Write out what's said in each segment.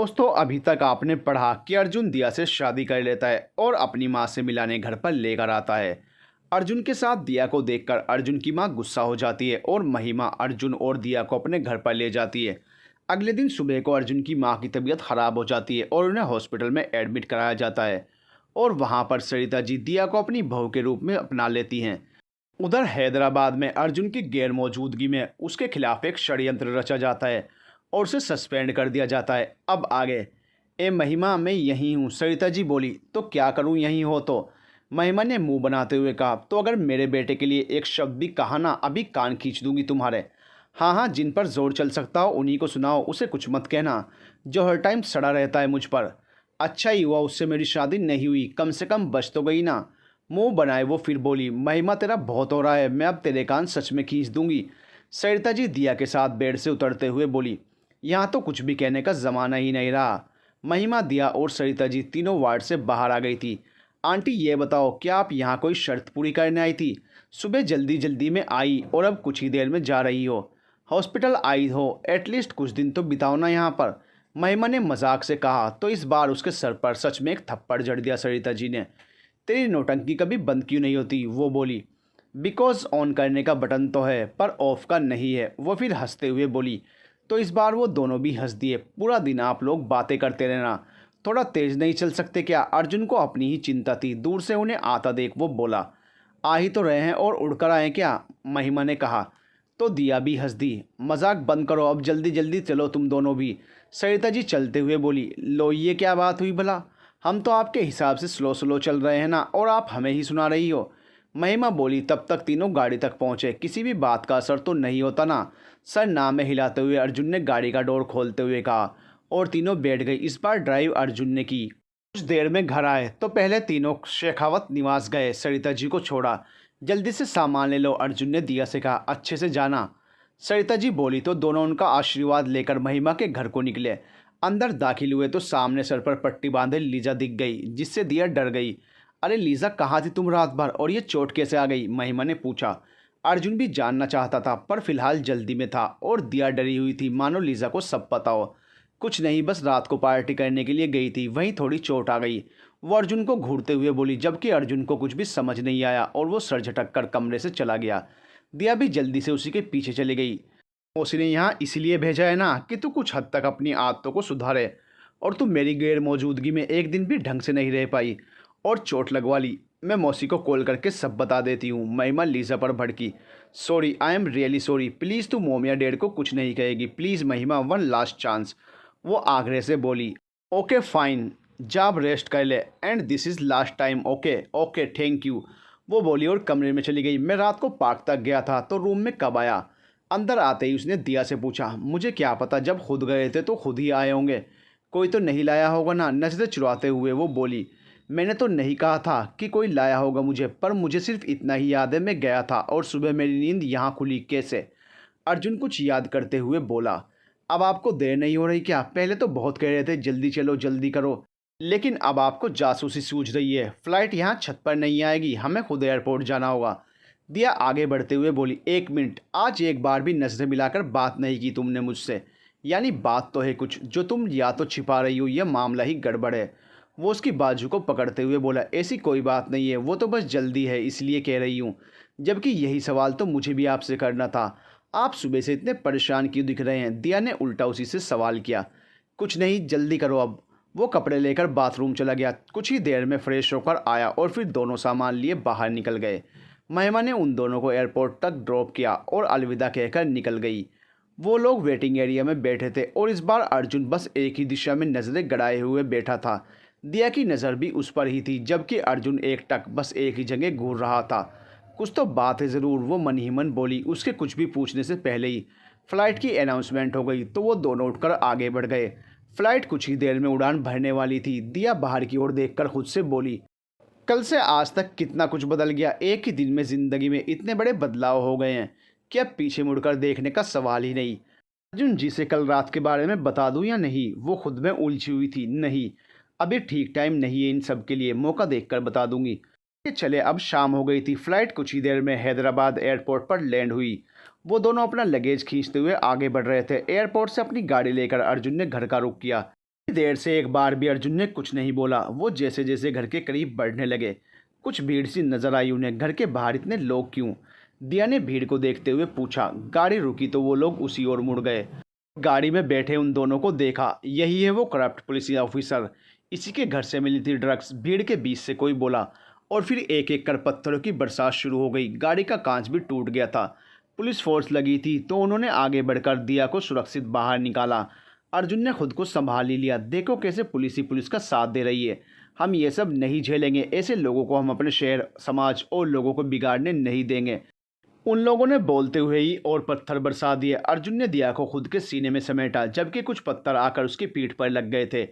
दोस्तों, अभी तक आपने पढ़ा कि अर्जुन दिया से शादी कर लेता है और अपनी माँ से मिलाने घर पर लेकर आता है। अर्जुन के साथ दिया को देखकर अर्जुन की माँ गुस्सा हो जाती है और महिमा अर्जुन और दिया को अपने घर पर ले जाती है। अगले दिन सुबह को अर्जुन की माँ की तबीयत खराब हो जाती है और उन्हें हॉस्पिटल में एडमिट कराया जाता है और वहाँ पर सरिता जी दिया को अपनी बहू के रूप में अपना लेती हैं। उधर हैदराबाद में अर्जुन की गैर मौजूदगी में उसके खिलाफ एक षड्यंत्र रचा जाता है और उसे सस्पेंड कर दिया जाता है। अब आगे। ए महिमा, मैं यहीं हूँ, सरिता जी बोली। तो क्या करूँ, यहीं हो तो? महिमा ने मुंह बनाते हुए कहा, तो अगर मेरे बेटे के लिए एक शब्द भी कहा ना, अभी कान खींच दूंगी तुम्हारे। हाँ हाँ, जिन पर जोर चल सकता हो उन्हीं को सुनाओ, उसे कुछ मत कहना जो हर टाइम सड़ा रहता है मुझ पर। अच्छा ही हुआ उससे मेरी शादी नहीं हुई, कम से कम बच तो गई ना। मुंह बनाए वो फिर बोली, महिमा तेरा बहुत हो रहा है, मैं अब तेरे कान सच में खींच दूंगी। सरिता जी दिया के साथ बेड से उतरते हुए बोली, यहाँ तो कुछ भी कहने का ज़माना ही नहीं रहा। महिमा, दिया और सरिता जी तीनों वार्ड से बाहर आ गई थी। आंटी ये बताओ, क्या आप यहाँ कोई शर्त पूरी करने आई थी? सुबह जल्दी जल्दी में आई और अब कुछ ही देर में जा रही हो। हॉस्पिटल आई हो, एटलीस्ट कुछ दिन तो बिताओ ना यहाँ पर। महिमा ने मजाक से कहा तो इस बार उसके सर पर सच में एक थप्पड़ जड़ दिया सरिता जी ने। तेरी नौटंकी कभी बंद क्यों नहीं होती? वो बोली। बिकॉज ऑन करने का बटन तो है पर ऑफ का नहीं है, वो फिर हंसते हुए बोली। तो इस बार वो दोनों भी हंस दिए। पूरा दिन आप लोग बातें करते रहना, थोड़ा तेज नहीं चल सकते क्या? अर्जुन को अपनी ही चिंता थी। दूर से उन्हें आता देख वो बोला, आ ही तो रहे हैं और उड़कर आए क्या? महिमा ने कहा। तो दिया भी हंस दी। मजाक बंद करो, अब जल्दी जल्दी चलो तुम दोनों भी। सरिता जी चलते हुए बोली, लो ये क्या बात हुई भला? हम तो आपके हिसाब से स्लो स्लो चल रहे हैं ना, और आप हमें ही सुना रही हो। महिमा बोली। तब तक तीनों गाड़ी तक पहुंचे। किसी भी बात का असर तो नहीं होता ना? सर ना में हिलाते हुए अर्जुन ने गाड़ी का डोर खोलते हुए कहा और तीनों बैठ गई। इस बार ड्राइव अर्जुन ने की। कुछ देर में घर आए तो पहले तीनों शेखावत निवास गए। सरिता जी को छोड़ा। जल्दी से सामान ले लो, अर्जुन ने दिया से कहा। अच्छे से जाना, सरिता जी बोली। तो दोनों उनका आशीर्वाद लेकर महिमा के घर को निकले। अंदर दाखिल हुए तो सामने सर पर पट्टी बांधे लीजा दिख गई, जिससे दिया डर गई। अरे लीजा, कहाँ थी तुम रात भर, और ये चोट कैसे आ गई? महिमा ने पूछा। अर्जुन भी जानना चाहता था पर फिलहाल जल्दी में था और दिया डरी हुई थी, मानो लीजा को सब पता हो। कुछ नहीं, बस रात को पार्टी करने के लिए गई थी, वहीं थोड़ी चोट आ गई, वो अर्जुन को घूरते हुए बोली। जबकि अर्जुन को कुछ भी समझ नहीं आया और वो सर झटक कर कमरे से चला गया। दिया भी जल्दी से उसी के पीछे चली गई। मौसी ने यहाँ इसलिए भेजा है ना कि तू कुछ हद तक अपनी आदतों को सुधारे, और तू मेरी गैर मौजूदगी में एक दिन भी ढंग से नहीं रह पाई और चोट लगवा ली। मैं मौसी को कॉल करके सब बता देती हूँ। महिमा लीजा पर भड़की। Sorry, I am really sorry, please तू मोम या डैड को कुछ नहीं कहेगी प्लीज़ महिमा, वन लास्ट चांस, वो आग्रह से बोली। ओके फाइन, जॉब रेस्ट कर ले, and this is last time, okay okay thank you, वो बोली और कमरे में चली गई। मैं रात को पार्क तक गया था तो रूम में कब आया? अंदर आते ही उसने दिया से पूछा। मुझे क्या पता, जब खुद गए थे तो खुद ही आए होंगे, कोई तो नहीं लाया होगा ना? नजरें चुराते हुए वो बोली। मैंने तो नहीं कहा था कि कोई लाया होगा मुझे, पर मुझे सिर्फ इतना ही याद है, मैं गया था और सुबह मेरी नींद यहाँ खुली कैसे? अर्जुन कुछ याद करते हुए बोला। अब आपको देर नहीं हो रही क्या? पहले तो बहुत कह रहे थे जल्दी चलो जल्दी करो, लेकिन अब आपको जासूसी सूझ रही है। फ्लाइट यहाँ छत पर नहीं आएगी, हमें खुद एयरपोर्ट जाना होगा। दिया आगे बढ़ते हुए बोली, एक मिनट, आज एक बार भी नजरें मिलाकर बात नहीं की तुमने मुझसे, यानी बात तो है कुछ जो तुम या तो छिपा रही हो, यह मामला ही गड़बड़ है। वो उसकी बाजू को पकड़ते हुए बोला, ऐसी कोई बात नहीं है, वो तो बस जल्दी है इसलिए कह रही हूँ। जबकि यही सवाल तो मुझे भी आपसे करना था, आप सुबह से इतने परेशान क्यों दिख रहे हैं? दिया ने उल्टा उसी से सवाल किया। कुछ नहीं, जल्दी करो अब। वो कपड़े लेकर बाथरूम चला गया। कुछ ही देर में फ्रेश होकर आया और फिर दोनों सामान लिए बाहर निकल गए। महिमा ने उन दोनों को एयरपोर्ट तक ड्रॉप किया और अलविदा कहकर निकल गई। वो लोग वेटिंग एरिया में बैठे थे और इस बार अर्जुन बस एक ही दिशा में नज़रें गड़ाए हुए बैठा था। दिया की नज़र भी उस पर ही थी, जबकि अर्जुन एक टक बस एक ही जगह घूर रहा था। कुछ तो बात है ज़रूर, वो मन ही मन बोली। उसके कुछ भी पूछने से पहले ही फ़्लाइट की अनाउंसमेंट हो गई तो वो दोनों उठकर आगे बढ़ गए। फ़्लाइट कुछ ही देर में उड़ान भरने वाली थी। दिया बाहर की ओर देखकर खुद से बोली, कल से आज तक कितना कुछ बदल गया, एक ही दिन में ज़िंदगी में इतने बड़े बदलाव हो गए हैं कि अब पीछे मुड़कर देखने का सवाल ही नहीं। अर्जुन जी से कल रात के बारे में बता दूं या नहीं? वो खुद में उलझी हुई थी। नहीं, अभी ठीक टाइम नहीं है इन सब के लिए, मौका देखकर बता दूंगी। ये चले, अब शाम हो गई थी। फ्लाइट कुछ ही देर में हैदराबाद एयरपोर्ट पर लैंड हुई। वो दोनों अपना लगेज खींचते हुए आगे बढ़ रहे थे। एयरपोर्ट से अपनी गाड़ी लेकर अर्जुन ने घर का रुख किया। देर से एक बार भी अर्जुन ने कुछ नहीं बोला। वो जैसे जैसे घर के करीब बढ़ने लगे, कुछ भीड़ सी नजर आई उन्हें। घर के बाहर इतने लोग क्यों? दिया ने भीड़ को देखते हुए पूछा। गाड़ी रुकी तो वो लोग उसी ओर मुड़ गए। गाड़ी में बैठे उन दोनों को देखा। यही है वो करप्ट पुलिस ऑफिसर, इसी के घर से मिली थी ड्रग्स। भीड़ के बीच से कोई बोला और फिर एक एक कर पत्थरों की बरसात शुरू हो गई। गाड़ी का कांच भी टूट गया था। पुलिस फोर्स लगी थी तो उन्होंने आगे बढ़कर दिया को सुरक्षित बाहर निकाला। अर्जुन ने खुद को संभाल ही लिया। देखो कैसे पुलिस ही पुलिस का साथ दे रही है। हम ये सब नहीं झेलेंगे। ऐसे लोगों को हम अपने शहर, समाज और लोगों को बिगाड़ने नहीं देंगे। उन लोगों ने बोलते हुए ही और पत्थर बरसा दिए। अर्जुन ने दिया को खुद के सीने में समेटा, जबकि कुछ पत्थर आकर उसकी पीठ पर लग गए थे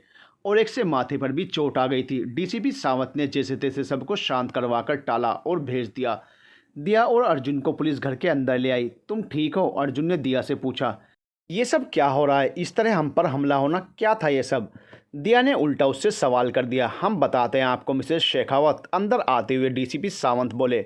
और एक से माथे पर भी चोट आ गई थी। डीसीपी सावंत ने जैसे तैसे सबको शांत करवाकर टाला और भेज दिया। दिया और अर्जुन को पुलिस घर के अंदर ले आई। तुम ठीक हो? अर्जुन ने दिया से पूछा। ये सब क्या हो रहा है? इस तरह हम पर हमला होना क्या था ये सब? दिया ने उल्टा उससे सवाल कर दिया। हम बताते हैं आपको मिसेस शेखावत। अंदर आते हुए डीसीपी सावंत बोले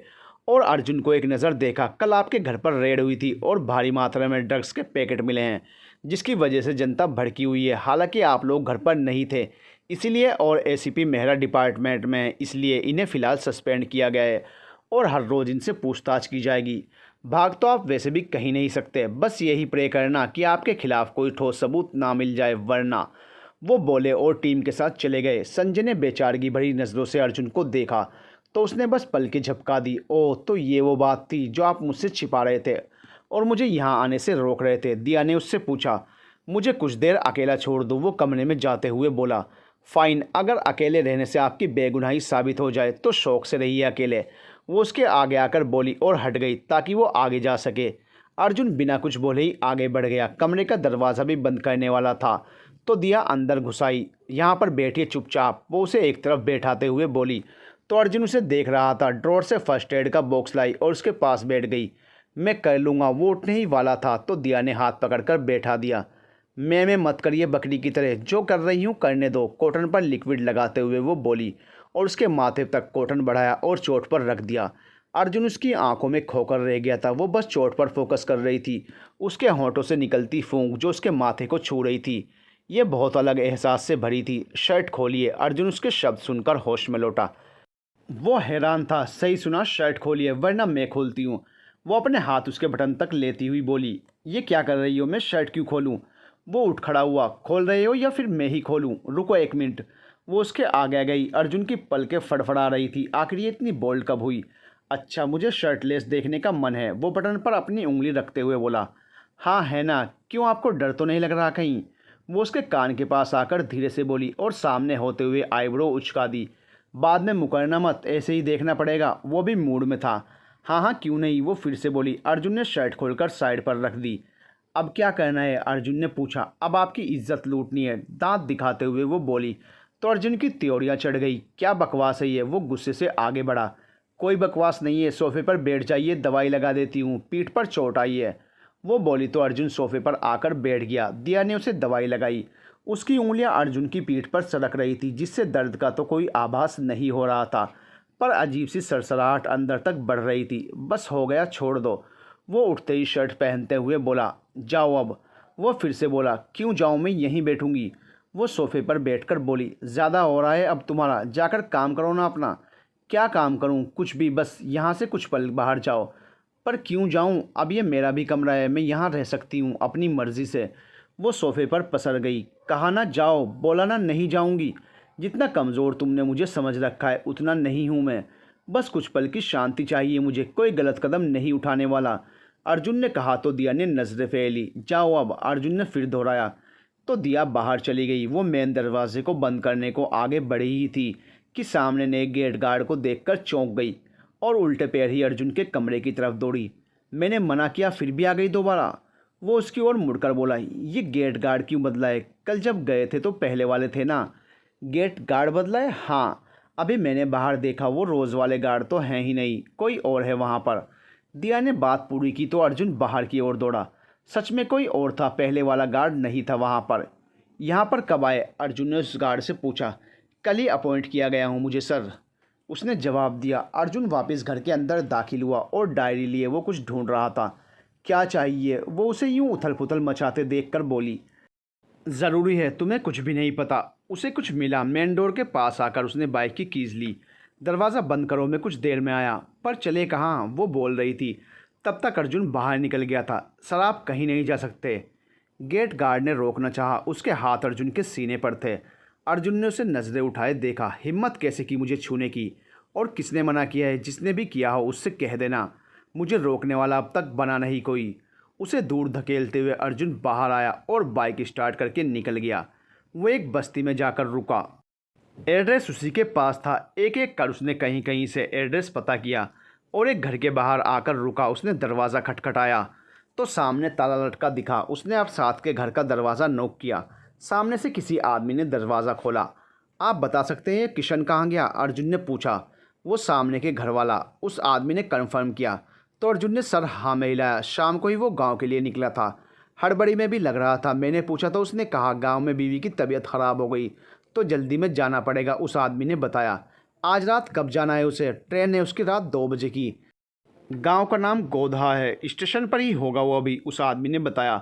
और अर्जुन को एक नज़र देखा। कल आपके घर पर रेड हुई थी और भारी मात्रा में ड्रग्स के पैकेट मिले हैं, जिसकी वजह से जनता भड़की हुई है। हालांकि आप लोग घर पर नहीं थे इसीलिए, और एसीपी मेहरा डिपार्टमेंट में, इसलिए इन्हें फ़िलहाल सस्पेंड किया गया है और हर रोज़ इनसे पूछताछ की जाएगी। भाग तो आप वैसे भी कहीं नहीं सकते। बस यही प्रे करना कि आपके खिलाफ कोई ठोस सबूत ना मिल जाए, वरना। वो बोले और टीम के साथ चले गए। संजय ने बेचारगी भरी नज़रों से अर्जुन को देखा तो उसने बस पलकें झपका दी। ओह, तो ये वो बात थी जो आप मुझसे छिपा रहे थे और मुझे यहाँ आने से रोक रहे थे? दिया ने उससे पूछा। मुझे कुछ देर अकेला छोड़ दो, वो कमरे में जाते हुए बोला। फ़ाइन, अगर अकेले रहने से आपकी बेगुनाही साबित हो जाए तो शौक से रहिए अकेले। वो उसके आगे आकर बोली और हट गई ताकि वो आगे जा सके। अर्जुन बिना कुछ बोले ही आगे बढ़ गया। कमरे का दरवाज़ा भी बंद करने वाला था तो दिया अंदर घुसाई। यहाँ पर बैठिए चुपचाप, वो उसे एक तरफ बैठाते हुए बोली। तो अर्जुन उसे देख रहा था। ड्रॉर से फर्स्ट एड का बॉक्स लाई और उसके पास बैठ गई। मैं कर लूँगा, वो उठने ही वाला था तो दिया ने हाथ पकड़कर बैठा दिया। मैं मत करिए बकरी की तरह, जो कर रही हूँ करने दो। कॉटन पर लिक्विड लगाते हुए वो बोली और उसके माथे तक कॉटन बढ़ाया और चोट पर रख दिया। अर्जुन उसकी आंखों में खोकर रह गया था। वो बस चोट पर फोकस कर रही थी। उसके होंठों से निकलती फूंक जो उसके माथे को छू रही थी, ये बहुत अलग एहसास से भरी थी। शर्ट खोलिए, अर्जुन उसके शब्द सुनकर होश में लौटा। वो हैरान था। सही सुना, शर्ट खोलिए वरना मैं खोलती हूँ। वो अपने हाथ उसके बटन तक लेती हुई बोली। ये क्या कर रही हो? मैं शर्ट क्यों खोलूँ? वो उठ खड़ा हुआ। खोल रहे हो या फिर मैं ही खोलूँ? रुको एक मिनट। वो उसके आगे गई। अर्जुन की पलकें फड़फड़ा रही थी। आखिर ये इतनी बोल्ड कब हुई? अच्छा, मुझे शर्टलेस देखने का मन है। वो बटन पर अपनी उंगली रखते हुए बोला। हाँ है ना, क्यों आपको डर तो नहीं लग रहा कहीं? वो उसके कान के पास आकर धीरे से बोली और सामने होते हुए आईब्रो उचका दी। बाद में मुकरना मत, ऐसे ही देखना पड़ेगा। वो भी मूड में था। हाँ हाँ क्यों नहीं, वो फिर से बोली। अर्जुन ने शर्ट खोलकर साइड पर रख दी। अब क्या करना है? अर्जुन ने पूछा। अब आपकी इज्जत लूटनी है, दांत दिखाते हुए वो बोली। तो अर्जुन की त्योरियाँ चढ़ गई। क्या बकवास है ये? वो गुस्से से आगे बढ़ा। कोई बकवास नहीं है, सोफे पर बैठ जाइए, दवाई लगा देती हूँ, पीठ पर चोट आई है। वो बोली तो अर्जुन सोफे पर आकर बैठ गया। दिया ने उसे दवाई लगाई। उसकी उंगलियां अर्जुन की पीठ पर सरक रही थी, जिससे दर्द का तो कोई आभास नहीं हो रहा था, पर अजीब सी सरसराहट अंदर तक बढ़ रही थी। बस हो गया, छोड़ दो। वो उठते ही शर्ट पहनते हुए बोला। जाओ अब। वो फिर से बोला। क्यों जाऊँ, मैं यहीं बैठूंगी। वो सोफे पर बैठकर बोली। ज़्यादा हो रहा है अब तुम्हारा, जाकर काम करो ना अपना। क्या काम करूं? कुछ भी, बस यहाँ से कुछ पल बाहर जाओ। पर क्यों जाऊं? अब ये मेरा भी कमरा है, मैं यहाँ रह सकती हूँ अपनी मर्ज़ी से। वो सोफे पर पसर गई। कहा ना जाओ, बोला ना नहीं जाऊँगी। जितना कमज़ोर तुमने मुझे समझ रखा है उतना नहीं हूँ मैं। बस कुछ पल की शांति चाहिए मुझे, कोई गलत कदम नहीं उठाने वाला। अर्जुन ने कहा तो दिया ने नजरें फैली। जाओ अब, अर्जुन ने फिर दोहराया। तो दिया बाहर चली गई। वो मेन दरवाजे को बंद करने को आगे बढ़ी ही थी कि सामने ने गेट गार्ड को देखकर चौंक गई और उल्टे पैर ही अर्जुन के कमरे की तरफ दौड़ी। मैंने मना किया फिर भी आ गई दोबारा। वो उसकी ओर मुड़कर बोला। ये गेट गार्ड क्यों बदला है? कल जब गए थे तो पहले वाले थे ना। गेट गार्ड बदला है? हाँ, अभी मैंने बाहर देखा, वो रोज़ वाले गार्ड तो हैं ही नहीं, कोई और है वहाँ पर। दिया ने बात पूरी की तो अर्जुन बाहर की ओर दौड़ा। सच में कोई और था, पहले वाला गार्ड नहीं था वहाँ पर। यहाँ पर कब आए? अर्जुन ने उस गार्ड से पूछा। कल ही अपॉइंट किया गया हूँ मुझे सर, उसने जवाब दिया। अर्जुन वापस घर के अंदर दाखिल हुआ और डायरी लिए वो कुछ ढूंढ रहा था। क्या चाहिए? वो उसे यूं उथल पुथल मचाते देखकर बोली। ज़रूरी है, तुम्हें कुछ भी नहीं पता। उसे कुछ मिला। मेन डोर के पास आकर उसने बाइक की कीज़ ली। दरवाज़ा बंद करो, मैं कुछ देर में आया। पर चले कहाँ, वो बोल रही थी। तब तक अर्जुन बाहर निकल गया था। सर, आप कहीं नहीं जा सकते। गेट गार्ड ने रोकना चाहा। उसके हाथ अर्जुन के सीने पर थे। अर्जुन ने उसे नज़रें उठाए देखा। हिम्मत कैसे की मुझे छूने की? और किसने मना किया है? जिसने भी किया हो उससे कह देना। मुझे रोकने वाला अब तक बना नहीं कोई। उसे दूर धकेलते हुए अर्जुन बाहर आया और बाइक स्टार्ट करके निकल गया। वो एक बस्ती में जाकर रुका। एड्रेस उसी के पास था। एक एक कर उसने कहीं कहीं से एड्रेस पता किया और एक घर के बाहर आकर रुका। उसने दरवाज़ा खटखटाया तो सामने ताला लटका दिखा। उसने अब साथ के घर का दरवाज़ा नॉक किया। सामने से किसी आदमी ने दरवाज़ा खोला। आप बता सकते हैं किशन कहाँ गया? अर्जुन ने पूछा। वो सामने के घर वाला। उस आदमी ने कन्फर्म किया तो अर्जुन ने सर हाँ में हिलाया। शाम को ही वो गांव के लिए निकला था। हड़बड़ी में भी लग रहा था। मैंने पूछा तो उसने कहा गांव में बीवी की तबीयत ख़राब हो गई तो जल्दी में जाना पड़ेगा। उस आदमी ने बताया। आज रात कब जाना है उसे? ट्रेन है उसकी रात 2 बजे की। गांव का नाम गोधा है। स्टेशन पर ही होगा वो अभी, उस आदमी ने बताया।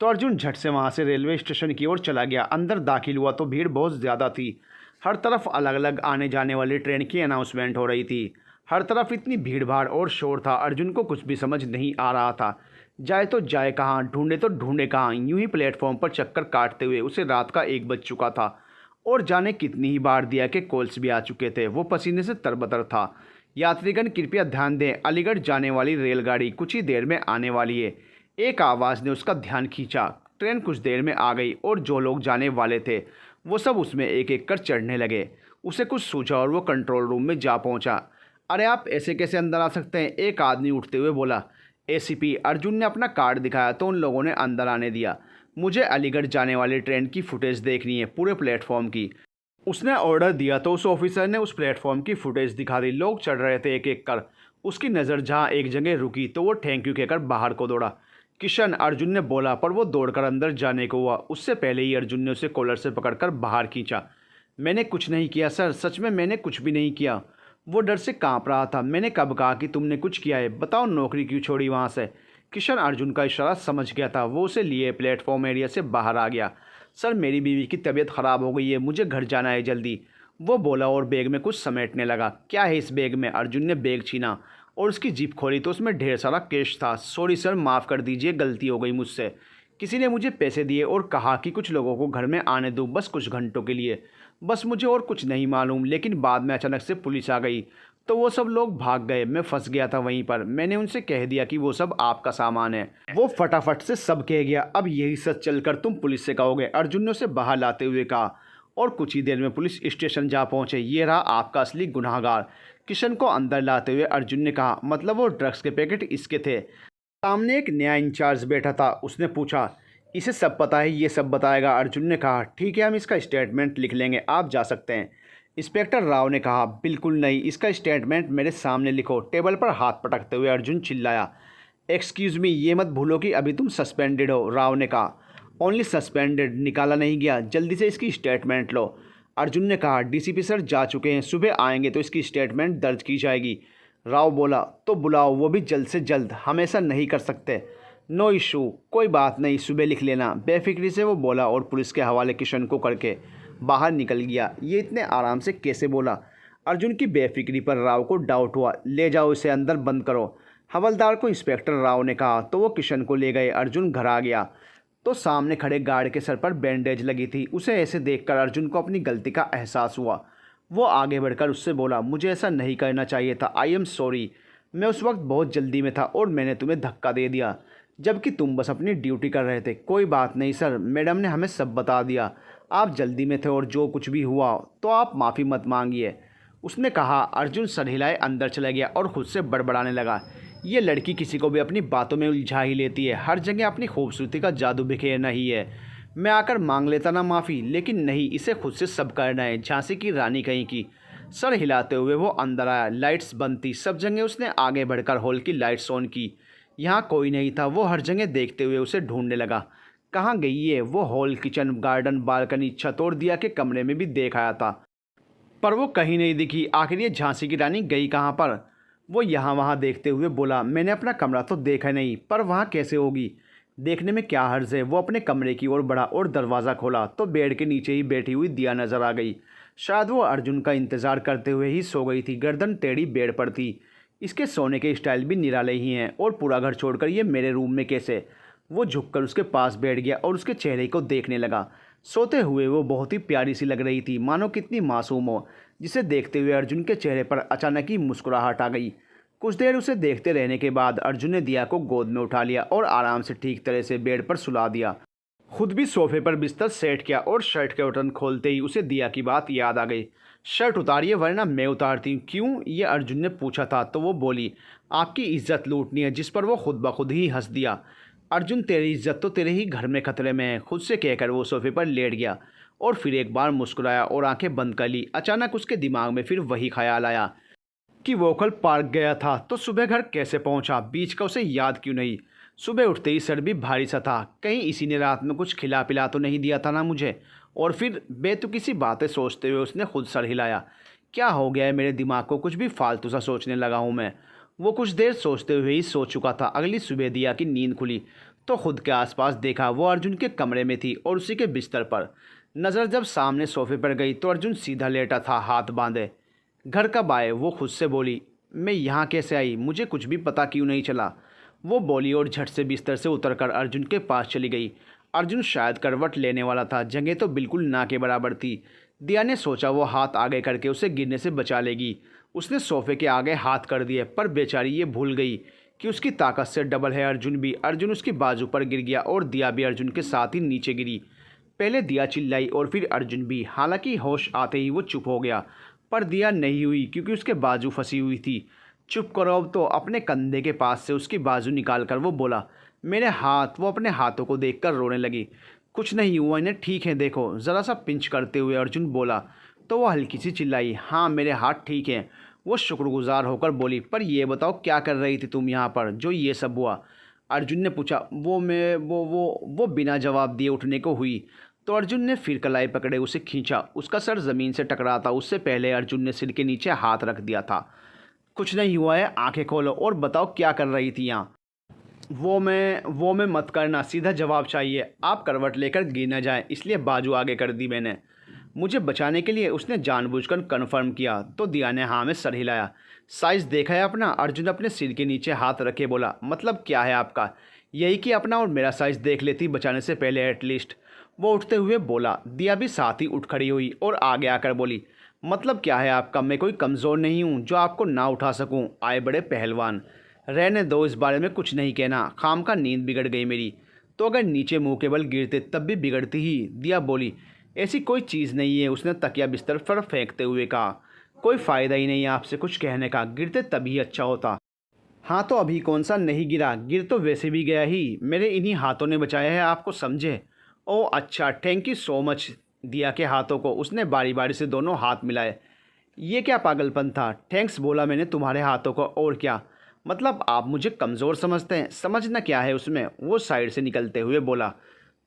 तो अर्जुन झट से वहाँ से रेलवे स्टेशन की ओर चला गया। अंदर दाखिल हुआ तो भीड़ बहुत ज़्यादा थी। हर तरफ अलग अलग आने जाने वाली ट्रेन की अनाउंसमेंट हो रही थी। हर तरफ इतनी भीड़ भाड़ और शोर था, अर्जुन को कुछ भी समझ नहीं आ रहा था। जाए तो जाए कहाँ, ढूंढे तो ढूंढे कहाँ। यूं ही प्लेटफॉर्म पर चक्कर काटते हुए उसे रात का 1 बज चुका था और जाने कितनी ही बार दिया के कॉल्स भी आ चुके थे। वो पसीने से तरबतर था। यात्रीगण कृपया ध्यान दें, अलीगढ़ जाने वाली रेलगाड़ी कुछ ही देर में आने वाली है। एक आवाज़ ने उसका ध्यान खींचा। ट्रेन कुछ देर में आ गई और जो लोग जाने वाले थे वो सब उसमें एक एक कर चढ़ने लगे। उसे कुछ सूझा और वो कंट्रोल रूम में जा पहुंचा। अरे आप ऐसे कैसे अंदर आ सकते हैं? एक आदमी उठते हुए बोला। एसीपी। अर्जुन ने अपना कार्ड दिखाया तो उन लोगों ने अंदर आने दिया। मुझे अलीगढ़ जाने वाली ट्रेन की फुटेज देखनी है, पूरे प्लेटफॉर्म की। उसने ऑर्डर दिया तो उस ऑफिसर ने उस प्लेटफॉर्म की फुटेज दिखा दी। लोग चढ़ रहे थे एक एक कर। उसकी नज़र जहाँ एक जगह रुकी तो वो थैंक यू कहकर बाहर को दौड़ा। किशन, अर्जुन ने बोला, पर वो दौड़कर अंदर जाने को हुआ। उससे पहले ही अर्जुन ने उसे कॉलर से पकड़कर बाहर खींचा। मैंने कुछ नहीं किया सर, सच में मैंने कुछ भी नहीं किया। वो डर से कांप रहा था। मैंने कब कहा कि तुमने कुछ किया है? बताओ, नौकरी क्यों छोड़ी वहाँ से? किशन अर्जुन का इशारा समझ गया था। वो उसे लिए प्लेटफॉर्म एरिया से बाहर आ गया। सर, मेरी बीवी की तबीयत ख़राब हो गई है, मुझे घर जाना है जल्दी। वो बोला और बैग में कुछ समेटने लगा। क्या है इस बैग में? अर्जुन ने बैग छीना और उसकी जिप खोली तो उसमें ढेर सारा कैश था। सॉरी सर, माफ़ कर दीजिए, गलती हो गई मुझसे। किसी ने मुझे पैसे दिए और कहा कि कुछ लोगों को घर में आने दो, बस कुछ घंटों के लिए। बस मुझे और कुछ नहीं मालूम। लेकिन बाद में अचानक से पुलिस आ गई तो वो सब लोग भाग गए। मैं फंस गया था वहीं पर। मैंने उनसे कह दिया कि वो सब आपका सामान है। वो फटाफट से सब कह गया। अब यही सच चलकर तुम पुलिस से कहोगे? अर्जुन ने उसे बाहर लाते हुए कहा। और कुछ ही देर में पुलिस स्टेशन जा पहुंचे। ये रहा आपका असली गुनाहगार। किशन को अंदर लाते हुए अर्जुन ने कहा। मतलब वो ड्रग्स के पैकेट इसके थे? सामने एक नया इंचार्ज बैठा था। उसने पूछा। इसे सब पता है, ये सब बताएगा। अर्जुन ने कहा। ठीक है, हम इसका स्टेटमेंट लिख लेंगे, आप जा सकते हैं। इंस्पेक्टर राव ने कहा। बिल्कुल नहीं, इसका स्टेटमेंट मेरे सामने लिखो। टेबल पर हाथ पटकते हुए अर्जुन चिल्लाया। एक्सक्यूज़ मी, ये मत भूलो कि अभी तुम सस्पेंडेड हो, राव ने कहा। ओनली सस्पेंडेड, निकाला नहीं गया। जल्दी से इसकी स्टेटमेंट लो। अर्जुन ने कहा। डीसीपी सर जा चुके हैं, सुबह आएंगे तो इसकी स्टेटमेंट दर्ज की जाएगी। राव बोला। तो बुलाओ, वो भी जल्द से जल्द, हम ऐसा नहीं कर सकते। नो इशू, कोई बात नहीं, सुबह लिख लेना, बेफिक्री से वो बोला और पुलिस के हवाले किशन को करके बाहर निकल गया। ये इतने आराम से कैसे बोला? अर्जुन की बेफिक्री पर राव को डाउट हुआ। ले जाओ इसे अंदर, बंद करो, हवलदार को इंस्पेक्टर राव ने कहा। तो वो किशन को ले गए। अर्जुन घर आ गया तो सामने खड़े गार्ड के सर पर बैंडेज लगी थी। उसे ऐसे देखकर अर्जुन को अपनी गलती का एहसास हुआ। वो आगे बढ़कर उससे बोला। मुझे ऐसा नहीं करना चाहिए था, आई एम सॉरी। मैं उस वक्त बहुत जल्दी में था और मैंने तुम्हें धक्का दे दिया जबकि तुम बस अपनी ड्यूटी कर रहे थे। कोई बात नहीं सर, मैडम ने हमें सब बता दिया। आप जल्दी में थे और जो कुछ भी हुआ तो आप माफ़ी मत मांगिए, उसने कहा। अर्जुन सर हिलाए अंदर चला गया और खुद से बड़बड़ाने लगा। ये लड़की किसी को भी अपनी बातों में उलझा ही लेती है। हर जगह अपनी खूबसूरती का जादू बिखेरना ही है। मैं आकर मांग लेता ना माफ़ी, लेकिन नहीं, इसे खुद से सब करना है। झांसी की रानी कहीं की। सर हिलाते हुए वो अंदर आया। लाइट्स बंद थी सब जगह। उसने आगे बढ़कर हॉल की लाइट्स ऑन की। यहाँ कोई नहीं था। वो हर जगह देखते हुए उसे ढूंढने लगा। कहाँ गई है? वो हॉल, किचन, गार्डन, बालकनी, छत और दिया के कमरे में भी देख आया था, पर वो कहीं नहीं दिखी। आखिर ये झांसी की रानी गई कहाँ पर? वो यहाँ वहाँ देखते हुए बोला। मैंने अपना कमरा तो देखा नहीं, पर वहाँ कैसे होगी? देखने में क्या हर्ज है। वो अपने कमरे की ओर बढ़ा और दरवाज़ा खोला तो बेड के नीचे ही बैठी हुई दिया नजर आ गई। शायद वो अर्जुन का इंतज़ार करते हुए ही सो गई थी। गर्दन टेढ़ी बेड पर थी। इसके सोने के स्टाइल भी निराले ही हैं। और पूरा घर छोड़कर ये मेरे रूम में कैसे? वो झुककर उसके पास बैठ गया और उसके चेहरे को देखने लगा। सोते हुए वो बहुत ही प्यारी सी लग रही थी, मानो कितनी मासूम हो, जिसे देखते हुए अर्जुन के चेहरे पर अचानक ही मुस्कुराहट आ गई। कुछ देर उसे देखते रहने के बाद अर्जुन ने दिया को गोद में उठा लिया और आराम से ठीक तरह से बेड पर सुला दिया। खुद भी सोफे पर बिस्तर सेट किया और शर्ट के बटन खोलते ही उसे दिया की बात याद आ गई। शर्ट उतारिए वरना मैं उतारती हूँ। क्यों? ये अर्जुन ने पूछा था तो वो बोली, आपकी इज्जत लूटनी है, जिस पर वो खुद ब खुद ही हंस दिया। अर्जुन, तेरी इज्जत तो तेरे ही घर में खतरे में है, खुद से कहकर वो सोफे पर लेट गया और फिर एक बार मुस्कुराया और आंखें बंद कर ली। अचानक उसके दिमाग में फिर वही ख्याल आया कि वो कल पार्क गया था तो सुबह घर कैसे पहुंचा, बीच का उसे याद क्यों नहीं। सुबह उठते ही सर भी भारी सा था, कहीं इसी ने रात में कुछ खिला पिला तो नहीं दिया था ना मुझे। और फिर बेतुकी सी बातें सोचते हुए उसने खुद सर हिलाया। क्या हो गया है मेरे दिमाग को? कुछ भी फालतू सा सोचने लगा हूँ मैं। वो कुछ देर सोचते हुए ही सो चुका था। अगली सुबह दिया की नींद खुली तो खुद के आसपास देखा। वो अर्जुन के कमरे में थी और उसी के बिस्तर पर। नज़र जब सामने सोफे पर गई तो अर्जुन सीधा लेटा था, हाथ बांधे। घर कब आए? वो खुद से बोली। मैं यहाँ कैसे आई? मुझे कुछ भी पता क्यों नहीं चला? वो बोली और झट से बिस्तर से उतरकर अर्जुन के पास चली गई। अर्जुन शायद करवट लेने वाला था। जगह तो बिल्कुल ना के बराबर थी। दिया ने सोचा वो हाथ आगे करके उसे गिरने से बचा लेगी। उसने सोफे के आगे हाथ कर दिए, पर बेचारी ये भूल गई कि उसकी ताकत से डबल है अर्जुन भी। अर्जुन उसकी बाजू पर गिर गया और दिया भी अर्जुन के साथ ही नीचे गिरी। पहले दिया चिल्लाई और फिर अर्जुन भी। हालांकि होश आते ही वो चुप हो गया, पर दिया नहीं हुई क्योंकि उसके बाजू फंसी हुई थी। चुप करो अब तो। अपने कंधे के पास से उसकी बाजू निकालकर वो बोला, मेरे हाथ। वो अपने हाथों को देखकर रोने लगी। कुछ नहीं हुआ इन्हें, ठीक है देखो। ज़रा सा पिंच करते हुए अर्जुन बोला तो वो हल्की सी चिल्लाई, हाँ मेरे हाथ ठीक हैं। वो शुक्रगुजार होकर बोली, पर ये बताओ क्या कर रही थी तुम यहाँ पर जो ये सब हुआ? अर्जुन ने पूछा। वो बिना जवाब दिए उठने को हुई तो अर्जुन ने फिर कलाई पकड़े उसे खींचा। उसका सर ज़मीन से टकरा था उससे पहले अर्जुन ने सिर के नीचे हाथ रख दिया था। कुछ नहीं हुआ है, आंखें खोलो और बताओ क्या कर रही थी यहाँ? वो मैं मत करना, सीधा जवाब चाहिए। आप करवट लेकर गिर न जाए इसलिए बाजू आगे कर दी मैंने, मुझे बचाने के लिए। उसने जानबूझकर कन्फर्म किया तो दिया ने हाँ में सर हिलाया। साइज़ देखा है अपना? अर्जुन अपने सिर के नीचे हाथ रखे बोला। मतलब क्या है आपका? यही कि अपना और मेरा साइज़ देख लेती बचाने से पहले एटलीस्ट। वो उठते हुए बोला। दिया भी साथ ही उठ खड़ी हुई और आगे आकर बोली, मतलब क्या है आपका? मैं कोई कमज़ोर नहीं हूँ जो आपको ना उठा सकूँ। आए बड़े पहलवान। रहने दो, इस बारे में कुछ नहीं कहना। खाम का नींद बिगड़ गई मेरी तो अगर नीचे मुंह के बल गिरते तब भी बिगड़ती ही। दिया बोली, ऐसी कोई चीज़ नहीं है। उसने तकिया बिस्तर पर फेंकते हुए कहा। कोई फ़ायदा ही नहीं है आपसे कुछ कहने का, गिरते तभी अच्छा होता। हाँ तो अभी कौन सा नहीं गिरा? गिर तो वैसे भी गया ही, मेरे इन्हीं हाथों ने बचाया है आपको, समझे? ओह अच्छा, थैंक यू सो मच। दिया के हाथों को उसने बारी बारी से दोनों हाथ मिलाए। ये क्या पागलपन था? थैंक्स बोला मैंने तुम्हारे हाथों को, और क्या? मतलब आप मुझे कमज़ोर समझते हैं? समझना क्या है उसमें? वो साइड से निकलते हुए बोला।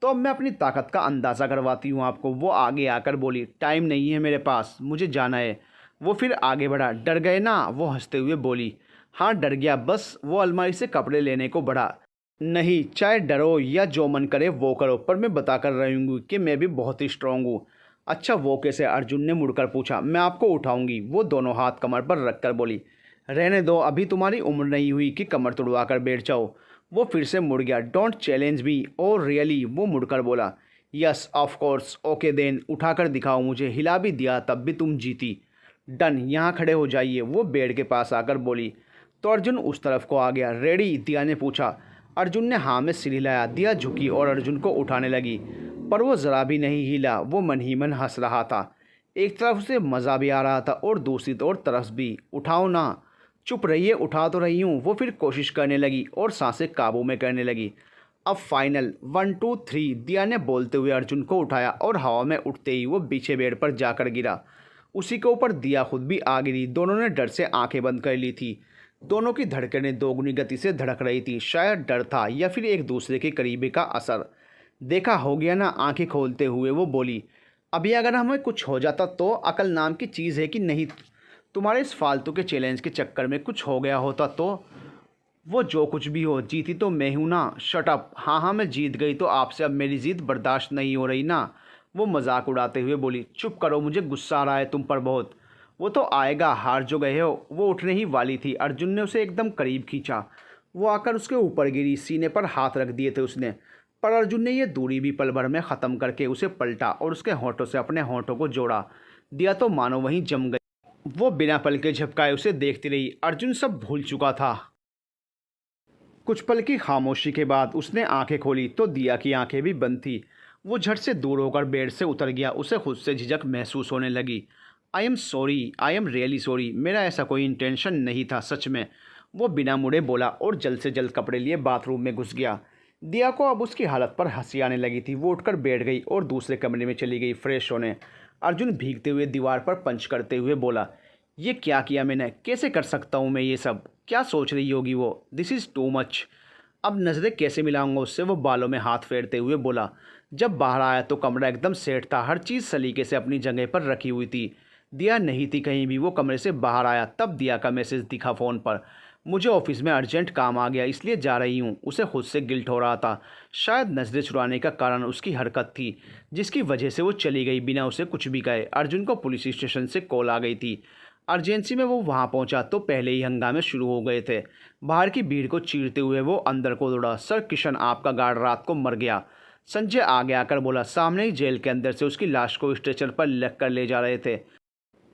तो अब मैं अपनी ताकत का अंदाज़ा करवाती हूँ आपको। वो आगे आकर बोली, टाइम नहीं है मेरे पास, मुझे जाना है। वो फिर आगे बढ़ा। डर गए ना? वो हंसते हुए बोली। हाँ डर गया बस। वो अलमारी से कपड़े लेने को बढ़ा। नहीं, चाहे डरो या जो मन करे वो करो, पर मैं बता कर रहूँगी कि मैं भी बहुत ही स्ट्रांग हूँ। अच्छा वो कैसे? अर्जुन ने मुड़कर पूछा। मैं आपको उठाऊंगी। वो दोनों हाथ कमर पर रखकर बोली। रहने दो, अभी तुम्हारी उम्र नहीं हुई कि कमर तुड़वा कर बैठ जाओ। वो फिर से मुड़ गया। Don't challenge me. और रियली? वो मुड़कर बोला। Yes of course, okay then, उठाकर दिखाओ मुझे। हिला भी दिया तब भी तुम जीती। डन, यहाँ खड़े हो जाइए। वो बेड के पास आकर बोली तो अर्जुन उस तरफ को आ गया। रेडी? दिया ने पूछा। अर्जुन ने हाँ में सिर हिलाया। दिया झुकी और अर्जुन को उठाने लगी, पर वो ज़रा भी नहीं हिला। वो मन ही मन हंस रहा था। एक तरफ उसे मज़ा भी आ रहा था और दूसरी तरफ भी। उठाओ ना। चुप रहिए, उठा तो रही हूँ। वो फिर कोशिश करने लगी और सांसें काबू में करने लगी। अब फाइनल 1 2 3। दिया ने बोलते हुए अर्जुन को उठाया और हवा में उठते ही वो पीछे बेड पर जाकर गिरा। उसी के ऊपर दिया खुद भी आ गिरी। दोनों ने डर से आंखें बंद कर ली थी। दोनों की धड़कनें दोगुनी गति से धड़क रही थी। शायद डर था या फिर एक दूसरे के करीबी का असर। देखा हो गया ना? आंखें खोलते हुए वो बोली। अभी अगर हमें कुछ हो जाता तो? अकल नाम की चीज़ है कि नहीं? तुम्हारे इस फालतू के चैलेंज के चक्कर में कुछ हो गया होता तो? वो जो कुछ भी हो, जीती तो मैं हूँ ना। Shut up. हाँ हाँ, मैं जीत गई तो आपसे अब मेरी जीत बर्दाश्त नहीं हो रही ना। वो मजाक उड़ाते हुए बोली। चुप करो, मुझे गुस्सा आ रहा है तुम पर बहुत। वो तो आएगा, हार जो गए हो। वो उठने ही वाली थी, अर्जुन ने उसे एकदम करीब खींचा। वो आकर उसके ऊपर गिरी, सीने पर हाथ रख दिए थे उसने। पर अर्जुन ने ये दूरी भी पल भर में ख़त्म करके उसे पलटा और उसके होंठों से अपने होंठों को जोड़ा दिया तो मानो वहीं जम गई। वो बिना पल के झपकाए उसे देखती रही। अर्जुन सब भूल चुका था। कुछ पल की खामोशी के बाद उसने आंखें खोली तो दिया की आंखें भी बंद थी। वो झट से दूर होकर बेड से उतर गया। उसे खुद से झिझक महसूस होने लगी। I am sorry, I am really sorry, मेरा ऐसा कोई इंटेंशन नहीं था सच में। वो बिना मुड़े बोला और जल्द से जल्द कपड़े लिए बाथरूम में घुस गया। दिया को अब उसकी हालत पर हंसी आने लगी थी। वो उठकर बैठ गई और दूसरे कमरे में चली गई फ्रेश होने। अर्जुन भीगते हुए दीवार पर पंच करते हुए बोला, ये क्या किया मैंने, कैसे कर सकता हूँ मैं ये सब। क्या सोच रही होगी वो, दिस इज़ टू मच। अब नज़रें कैसे मिलाऊंगा उससे, वो बालों में हाथ फेरते हुए बोला। जब बाहर आया तो कमरा एकदम सेट था, हर चीज़ सलीके से अपनी जगह पर रखी हुई थी। दिया नहीं थी कहीं भी। वो कमरे से बाहर आया तब दिया का मैसेज दिखा फ़ोन पर। मुझे ऑफिस में अर्जेंट काम आ गया इसलिए जा रही हूँ। उसे खुद से गिल्ट हो रहा था। शायद नज़रें चुराने का कारण उसकी हरकत थी जिसकी वजह से वो चली गई बिना उसे कुछ भी कहे। अर्जुन को पुलिस स्टेशन से कॉल आ गई थी। अर्जेंसी में वो वहाँ पहुँचा तो पहले ही हंगामे शुरू हो गए थे। बाहर की भीड़ को चीरते हुए वो अंदर को दौड़ा। सर किशन, आपका गार्ड रात को मर गया। संजय आगे आकर बोला। सामने ही जेल के अंदर से उसकी लाश को स्ट्रेचर पर लग कर ले जा रहे थे।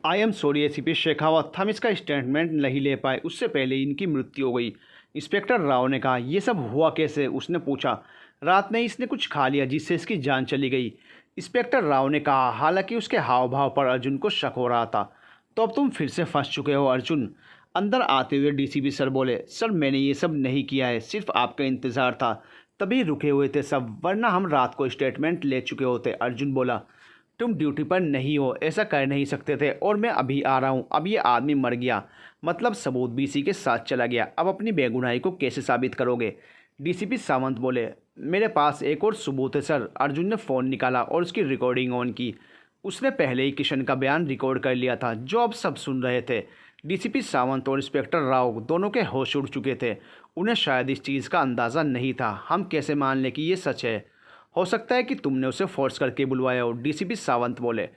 I am sorry ACP Shekhawat, हम इसका स्टेटमेंट नहीं ले पाए, उससे पहले ही इनकी मृत्यु हो गई। इंस्पेक्टर राव ने कहा। ये सब हुआ कैसे, उसने पूछा। रात में इसने कुछ खा लिया जिससे इसकी जान चली गई, इंस्पेक्टर राव ने कहा। हालांकि उसके हाव भाव पर अर्जुन को शक हो रहा था। तो अब तुम फिर से फंस चुके हो अर्जुन। अंदर आते हुए डीसीपी सर बोले। सर मैंने ये सब नहीं किया है, सिर्फ आपका इंतज़ार था, तभी रुके हुए थे सब, वरना हम रात को स्टेटमेंट ले चुके होते। अर्जुन बोला। तुम ड्यूटी पर नहीं हो, ऐसा कर नहीं सकते थे, और मैं अभी आ रहा हूँ। अब ये आदमी मर गया, मतलब सबूत भी इसी के साथ चला गया। अब अपनी बेगुनाही को कैसे साबित करोगे। डीसीपी सावंत बोले। मेरे पास एक और सबूत है सर। अर्जुन ने फ़ोन निकाला और उसकी रिकॉर्डिंग ऑन की। उसने पहले ही किशन का बयान रिकॉर्ड कर लिया था जो अब सब सुन रहे थे। डीसीपी सावंत और इंस्पेक्टर राव दोनों के होश उड़ चुके थे। उन्हें शायद इस चीज़ का अंदाज़ा नहीं था। हम कैसे मान लें कि ये सच है। हो सकता है कि तुमने उसे फोर्स करके बुलवाया हो, डीसीपी सावंत बोले।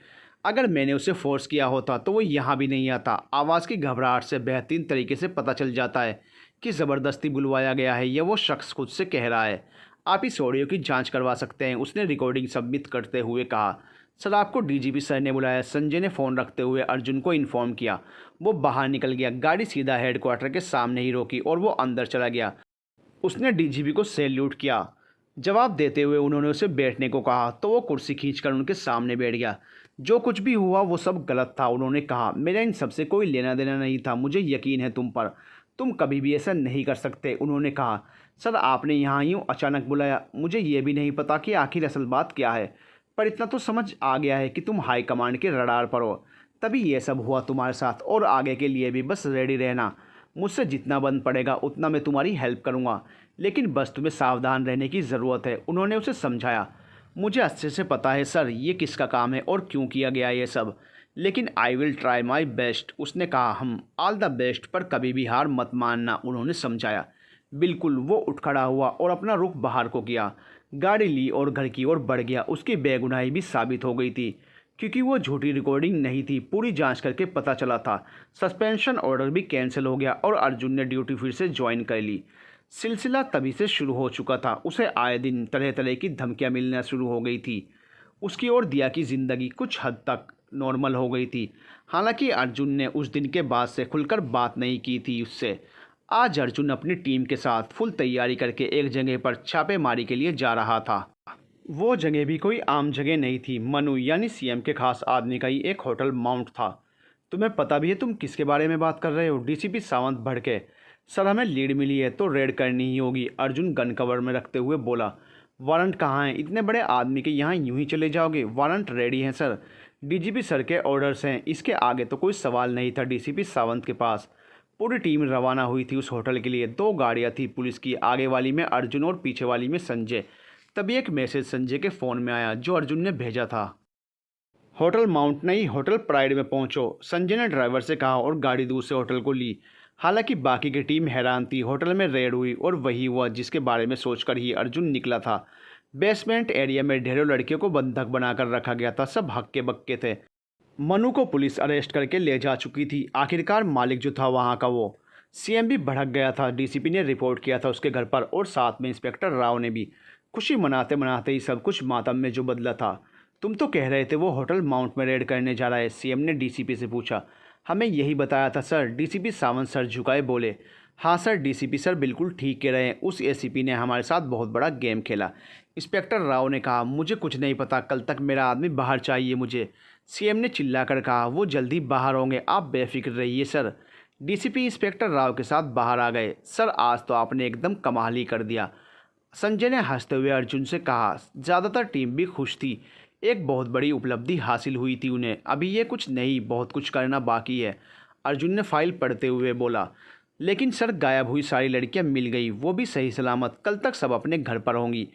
अगर मैंने उसे फोर्स किया होता तो वो यहाँ भी नहीं आता। आवाज़ की घबराहट से बेहतरीन तरीके से पता चल जाता है कि ज़बरदस्ती बुलवाया गया है। यह वो शख्स खुद से कह रहा है। आप इस ऑडियो की जांच करवा सकते हैं, उसने रिकॉर्डिंग सबमिट करते हुए कहा। सर आपको डीजीपी सर ने बुलाया, संजय ने फ़ोन रखते हुए अर्जुन को इन्फॉर्म किया। वो बाहर निकल गया। गाड़ी सीधा हेडक्वार्टर के सामने ही रोकी और वो अंदर चला गया। उसने डीजीपी को सैल्यूट किया। जवाब देते हुए उन्होंने उसे बैठने को कहा तो वो कुर्सी खींचकर उनके सामने बैठ गया। जो कुछ भी हुआ वो सब गलत था, उन्होंने कहा। मेरा इन सबसे कोई लेना देना नहीं था। मुझे यकीन है तुम पर, तुम कभी भी ऐसा नहीं कर सकते, उन्होंने कहा। सर आपने यहाँ यूँ अचानक बुलाया, मुझे ये भी नहीं पता कि आखिर असल बात क्या है, पर इतना तो समझ आ गया है कि तुम हाई कमांड के रडार पर हो, तभी ये सब हुआ तुम्हारे साथ। और आगे के लिए भी बस रेडी रहना। मुझसे जितना बन पड़ेगा उतना मैं तुम्हारी हेल्प करूँगा, लेकिन बस तुम्हें सावधान रहने की ज़रूरत है, उन्होंने उसे समझाया। मुझे अच्छे से पता है सर ये किसका काम है और क्यों किया गया ये सब, लेकिन I will try my best, उसने कहा। हम ऑल द बेस्ट, पर कभी भी हार मत मानना, उन्होंने समझाया। बिल्कुल। वो उठ खड़ा हुआ और अपना रुख बाहर को किया। गाड़ी ली और घर की ओर बढ़ गया। उसकी बेगुनाही भी साबित हो गई थी क्योंकि वो झूठी रिकॉर्डिंग नहीं थी। पूरी जांच करके पता चला था। सस्पेंशन ऑर्डर भी कैंसिल हो गया और अर्जुन ने ड्यूटी फिर से ज्वाइन कर ली। सिलसिला तभी से शुरू हो चुका था। उसे आए दिन तरह तरह की धमकियां मिलना शुरू हो गई थी। उसकी और दिया की ज़िंदगी कुछ हद तक नॉर्मल हो गई थी। हालांकि अर्जुन ने उस दिन के बाद से खुलकर बात नहीं की थी उससे। आज अर्जुन अपनी टीम के साथ फुल तैयारी करके एक जगह पर छापेमारी के लिए जा रहा था। वो जगह भी कोई आम जगह नहीं थी। मनु यानी सीएम के खास आदमी का ही एक होटल माउंट था। तुम्हें पता भी है तुम किसके बारे में बात कर रहे हो, डीसीपी सावंत भड़के। सर हमें लीड मिली है तो रेड करनी ही होगी, अर्जुन गन कवर में रखते हुए बोला। वारंट कहाँ है, इतने बड़े आदमी के यहाँ यूं ही चले जाओगे। वारंट रेडी है सर, डीजीपी सर के ऑर्डर्स हैं, इसके आगे तो कोई सवाल नहीं था डीसीपी सावंत के पास। पूरी टीम रवाना हुई थी उस होटल के लिए। 2 गाड़ियाँ थी पुलिस की, आगे वाली में अर्जुन और पीछे वाली में संजय। तभी एक मैसेज संजय के फ़ोन में आया जो अर्जुन ने भेजा था। होटल माउंट नहीं, होटल प्राइड में पहुंचो, संजय ने ड्राइवर से कहा और गाड़ी दूसरे होटल को ली। हालांकि बाकी की टीम हैरान थी। होटल में रेड हुई और वही हुआ जिसके बारे में सोचकर ही अर्जुन निकला था। बेसमेंट एरिया में ढेरों लड़कियों को बंधक बनाकर रखा गया था। सब हक्के बक्के थे। मनु को पुलिस अरेस्ट करके ले जा चुकी थी। आखिरकार मालिक जो था वहाँ का वो सीएम भी भड़क गया था। डीसीपी ने रिपोर्ट किया था उसके घर पर और साथ में इंस्पेक्टर राव ने भी। खुशी मनाते मनाते ही सब कुछ मातम में जो बदला था। तुम तो कह रहे थे वो होटल माउंट में रेड करने जा रहा है, सीएम ने डीसीपी से पूछा। हमें यही बताया था सर, डीसीपी सावंत सर झुकाए बोले। हाँ सर, डीसीपी सर बिल्कुल ठीक कह रहे हैं। उस एसीपी ने हमारे साथ बहुत बड़ा गेम खेला। इंस्पेक्टर राव ने कहा, मुझे कुछ नहीं पता, कल तक मेरा आदमी बाहर चाहिए मुझे। सीएम ने चिल्लाकर कहा, वो जल्दी बाहर होंगे, आप बेफिक्र रहिए सर। डीसीपी इंस्पेक्टर राव के साथ बाहर आ गए। सर आज तो आपने एकदम कमाल ही कर दिया, संजय ने हंसते हुए अर्जुन से कहा। ज़्यादातर टीम भी खुश थी। एक बहुत बड़ी उपलब्धि हासिल हुई थी उन्हें। अभी ये कुछ नहीं, बहुत कुछ करना बाकी है, अर्जुन ने फाइल पढ़ते हुए बोला। लेकिन सर गायब हुई सारी लड़कियां मिल गई, वो भी सही सलामत। कल तक सब अपने घर पर होंगी।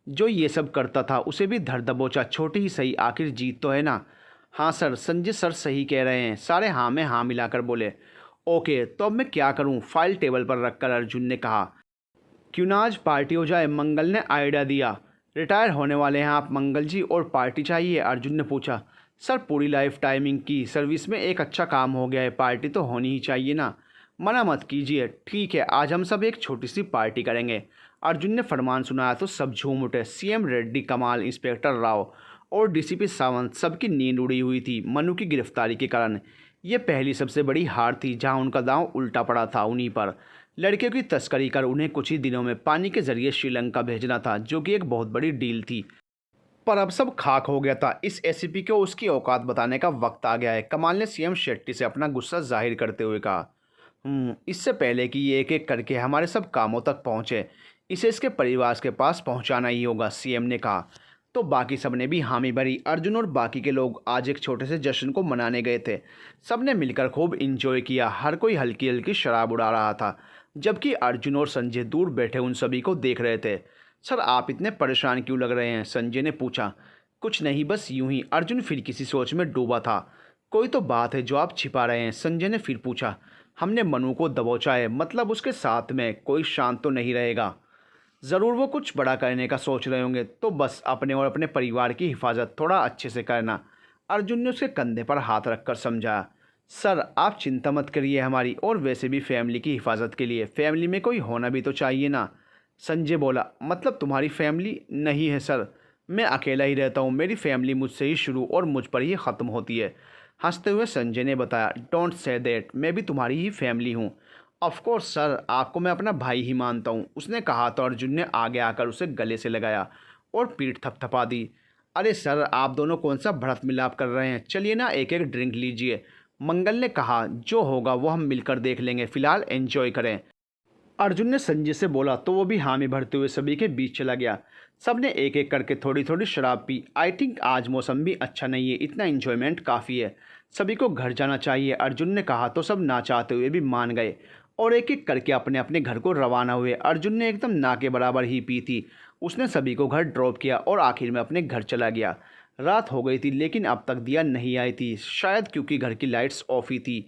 जो ये सब करता था उसे भी धर दबोचा, छोटी ही सही, आखिर जीत तो है ना। हाँ सर, संजय सर सही कह रहे हैं। सारे हाँ में हाँ मिलाकर बोले। ओके, तो अब मैं क्या करूँ? फाइल टेबल पर रखकर अर्जुन ने कहा। क्यों ना आज पार्टी हो जाए, मंगल ने आइडिया दिया। रिटायर होने वाले हैं आप मंगल जी, और पार्टी चाहिए? अर्जुन ने पूछा। सर पूरी लाइफ टाइमिंग की सर्विस में एक अच्छा काम हो गया है, पार्टी तो होनी ही चाहिए ना। मना मत कीजिए। ठीक है, आज हम सब एक छोटी सी पार्टी करेंगे। अर्जुन ने फरमान सुनाया तो सब झूम उठे। सीएम रेड्डी, कमाल, इंस्पेक्टर राव और डीसीपी सावंत, सबकी नींद उड़ी हुई थी मनु की गिरफ्तारी के कारण। ये पहली सबसे बड़ी हार थी जहां उनका दांव उल्टा पड़ा था उन्हीं पर। लड़कियों की तस्करी कर उन्हें कुछ ही दिनों में पानी के जरिए श्रीलंका भेजना था, जो कि एक बहुत बड़ी डील थी। पर अब सब खाक हो गया था। इस एसीपी को उसकी औकात बताने का वक्त आ गया है, कमाल ने सीएम शेट्टी से अपना गुस्सा जाहिर करते हुए कहा। इससे पहले कि ये एक एक करके हमारे सब कामों तक पहुँचे, इसे इसके परिवार के पास पहुँचाना ही होगा, सीएम ने कहा। तो बाकी सब ने भी हामी भरी। अर्जुन और बाकी के लोग आज एक छोटे से जश्न को मनाने गए थे। सब ने मिलकर खूब इंजॉय किया। हर कोई हल्की हल्की शराब उड़ा रहा था, जबकि अर्जुन और संजय दूर बैठे उन सभी को देख रहे थे। सर आप इतने परेशान क्यों लग रहे हैं? संजय ने पूछा। कुछ नहीं, बस यूं ही। अर्जुन फिर किसी सोच में डूबा था। कोई तो बात है जो आप छिपा रहे हैं? संजय ने फिर पूछा। हमने मनु को दबोचा है, मतलब उसके साथ में कोई शांत तो नहीं रहेगा। ज़रूर वो कुछ बड़ा करने का सोच रहे होंगे, तो बस अपने और अपने परिवार की हिफाजत थोड़ा अच्छे से करना, अर्जुन ने उसके कंधे पर हाथ रखकर समझाया। सर आप चिंता मत करिए हमारी, और वैसे भी फैमिली की हिफाजत के लिए फैमिली में कोई होना भी तो चाहिए ना। संजय बोला। मतलब तुम्हारी फैमिली नहीं है सर, मैं अकेला ही रहता हूँ। मेरी फैमिली मुझसे ही शुरू और मुझ पर ही ख़त्म होती है, हंसते हुए संजय ने बताया। डोंट से दैट, मैं भी तुम्हारी ही फैमिली हूँ। ऑफ कोर्स सर, आपको मैं अपना भाई ही मानता हूँ, उसने कहा तो अर्जुन ने आगे आकर उसे गले से लगाया और पीठ थपथपा दी। अरे सर आप दोनों कौन सा भड़त मिलाप कर रहे हैं? चलिए ना एक एक ड्रिंक लीजिए, मंगल ने कहा। जो होगा वो हम मिलकर देख लेंगे, फिलहाल एंजॉय करें, अर्जुन ने संजय से बोला। तो वो भी हामी भरते हुए सभी के बीच चला गया। सब ने एक एक करके थोड़ी थोड़ी शराब पी। आई थिंक आज मौसम भी अच्छा नहीं है, इतना एंजॉयमेंट काफ़ी है, सभी को घर जाना चाहिए, अर्जुन ने कहा। तो सब ना चाहते हुए भी मान गए और एक एक करके अपने अपने घर को रवाना हुए। अर्जुन ने एकदम ना के बराबर ही पी थी। उसने सभी को घर ड्रॉप किया और आखिर में अपने घर चला गया। रात हो गई थी लेकिन अब तक दिया नहीं आई थी, शायद क्योंकि घर की लाइट्स ऑफ ही थी।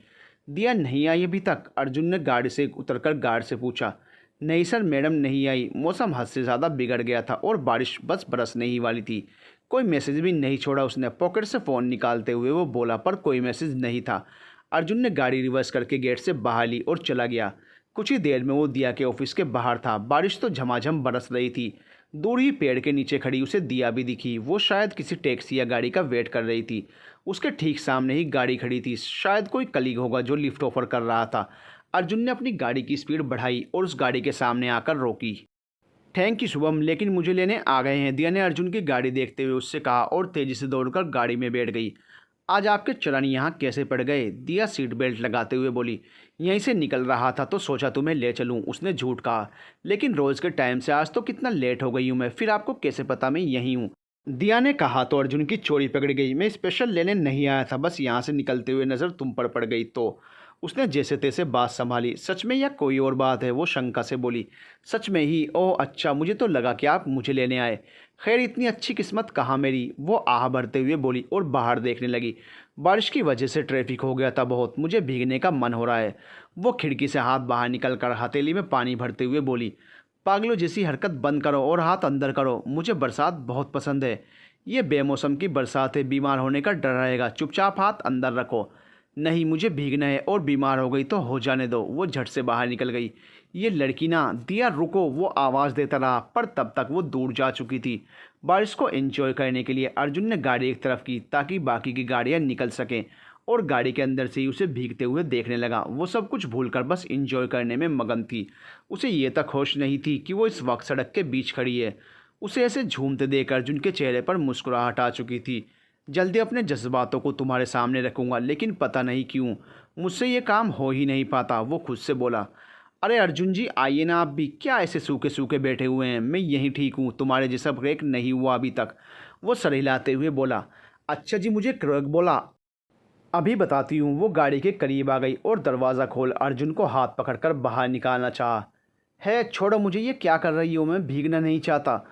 दिया नहीं आई अभी तक? अर्जुन ने गाड़ी से उतरकर गार्ड से पूछा। नहीं सर, मैडम नहीं आई। मौसम हद से ज़्यादा बिगड़ गया था और बारिश बस बरसने ही वाली थी। कोई मैसेज भी नहीं छोड़ा उसने, पॉकेट से फ़ोन निकालते हुए वो बोला, पर कोई मैसेज नहीं था। अर्जुन ने गाड़ी रिवर्स करके गेट से बाहर ली और चला गया। कुछ ही देर में वो दिया के ऑफिस के बाहर था। बारिश तो झमाझम बरस रही थी। दूर ही पेड़ के नीचे खड़ी उसे दिया भी दिखी। वो शायद किसी टैक्सी या गाड़ी का वेट कर रही थी। उसके ठीक सामने ही गाड़ी खड़ी थी, शायद कोई कलीग होगा जो लिफ्ट ऑफर कर रहा था। अर्जुन ने अपनी गाड़ी की स्पीड बढ़ाई और उस गाड़ी के सामने आकर रोकी। थैंक यू शुभम, लेकिन मुझे लेने आ गए हैं, दिया ने अर्जुन की गाड़ी देखते हुए उससे कहा और तेज़ी से दौड़कर गाड़ी में बैठ गई। आज आपके चरण यहाँ कैसे पड़ गए? दिया सीट बेल्ट लगाते हुए बोली। यहीं से निकल रहा था तो सोचा तुम्हें ले चलूँ, उसने झूठ कहा। लेकिन रोज़ के टाइम से आज तो कितना लेट हो गई हूँ मैं, फिर आपको कैसे पता मैं यहीं हूँ? दिया ने कहा तो अर्जुन की चोरी पकड़ गई। मैं स्पेशल लेने नहीं आया था, बस यहाँ से निकलते हुए नज़र तुम पर पड़ गई तो। उसने जैसे तैसे बात संभाली। सच में या कोई और बात है? वो शंका से बोली। सच में ही। ओह अच्छा, मुझे तो लगा कि आप मुझे लेने आए। खैर इतनी अच्छी किस्मत कहाँ मेरी, वो आह भरते हुए बोली और बाहर देखने लगी। बारिश की वजह से ट्रैफिक हो गया था बहुत, मुझे भीगने का मन हो रहा है। वो खिड़की से हाथ बाहर निकल कर हथेली में पानी भरते हुए बोली। पागलों जैसी हरकत बंद करो और हाथ अंदर करो, मुझे बरसात बहुत पसंद है। ये बेमौसम की बरसात है, बीमार होने का डर रहेगा, चुपचाप हाथ अंदर रखो। नहीं, मुझे भीगना है और बीमार हो गई तो हो जाने दो। वो झट से बाहर निकल गई। ये लड़की ना, दिया रुको, वो आवाज़ देता रहा पर तब तक वो दूर जा चुकी थी। बारिश को एंजॉय करने के लिए अर्जुन ने गाड़ी एक तरफ की ताकि बाकी की गाड़ियाँ निकल सकें और गाड़ी के अंदर से ही उसे भीगते हुए देखने लगा। वो सब कुछ भूलकर बस एंजॉय करने में मगन थी। उसे ये तक होश नहीं थी कि वो इस वक्त सड़क के बीच खड़ी है। उसे ऐसे झूमते देख अर्जुन के चेहरे पर मुस्कुराहट आ चुकी थी। जल्दी अपने जज्बातों को तुम्हारे सामने रखूंगा, लेकिन पता नहीं क्यों मुझसे ये काम हो ही नहीं पाता, वो खुद से बोला। अरे अर्जुन जी आइए ना, आप भी क्या ऐसे सूखे सूखे बैठे हुए हैं? मैं यहीं ठीक हूँ, तुम्हारे जैसा ब्रेक नहीं हुआ अभी तक, वो सर हिलाते हुए बोला। अच्छा जी, मुझे क्रैक बोला, अभी बताती हूँ। वो गाड़ी के करीब आ गई और दरवाज़ा खोल अर्जुन को हाथ पकड़कर बाहर निकालना चाहा। है छोड़ो मुझे, ये क्या कर रही हो? मैं भीगना नहीं चाहता।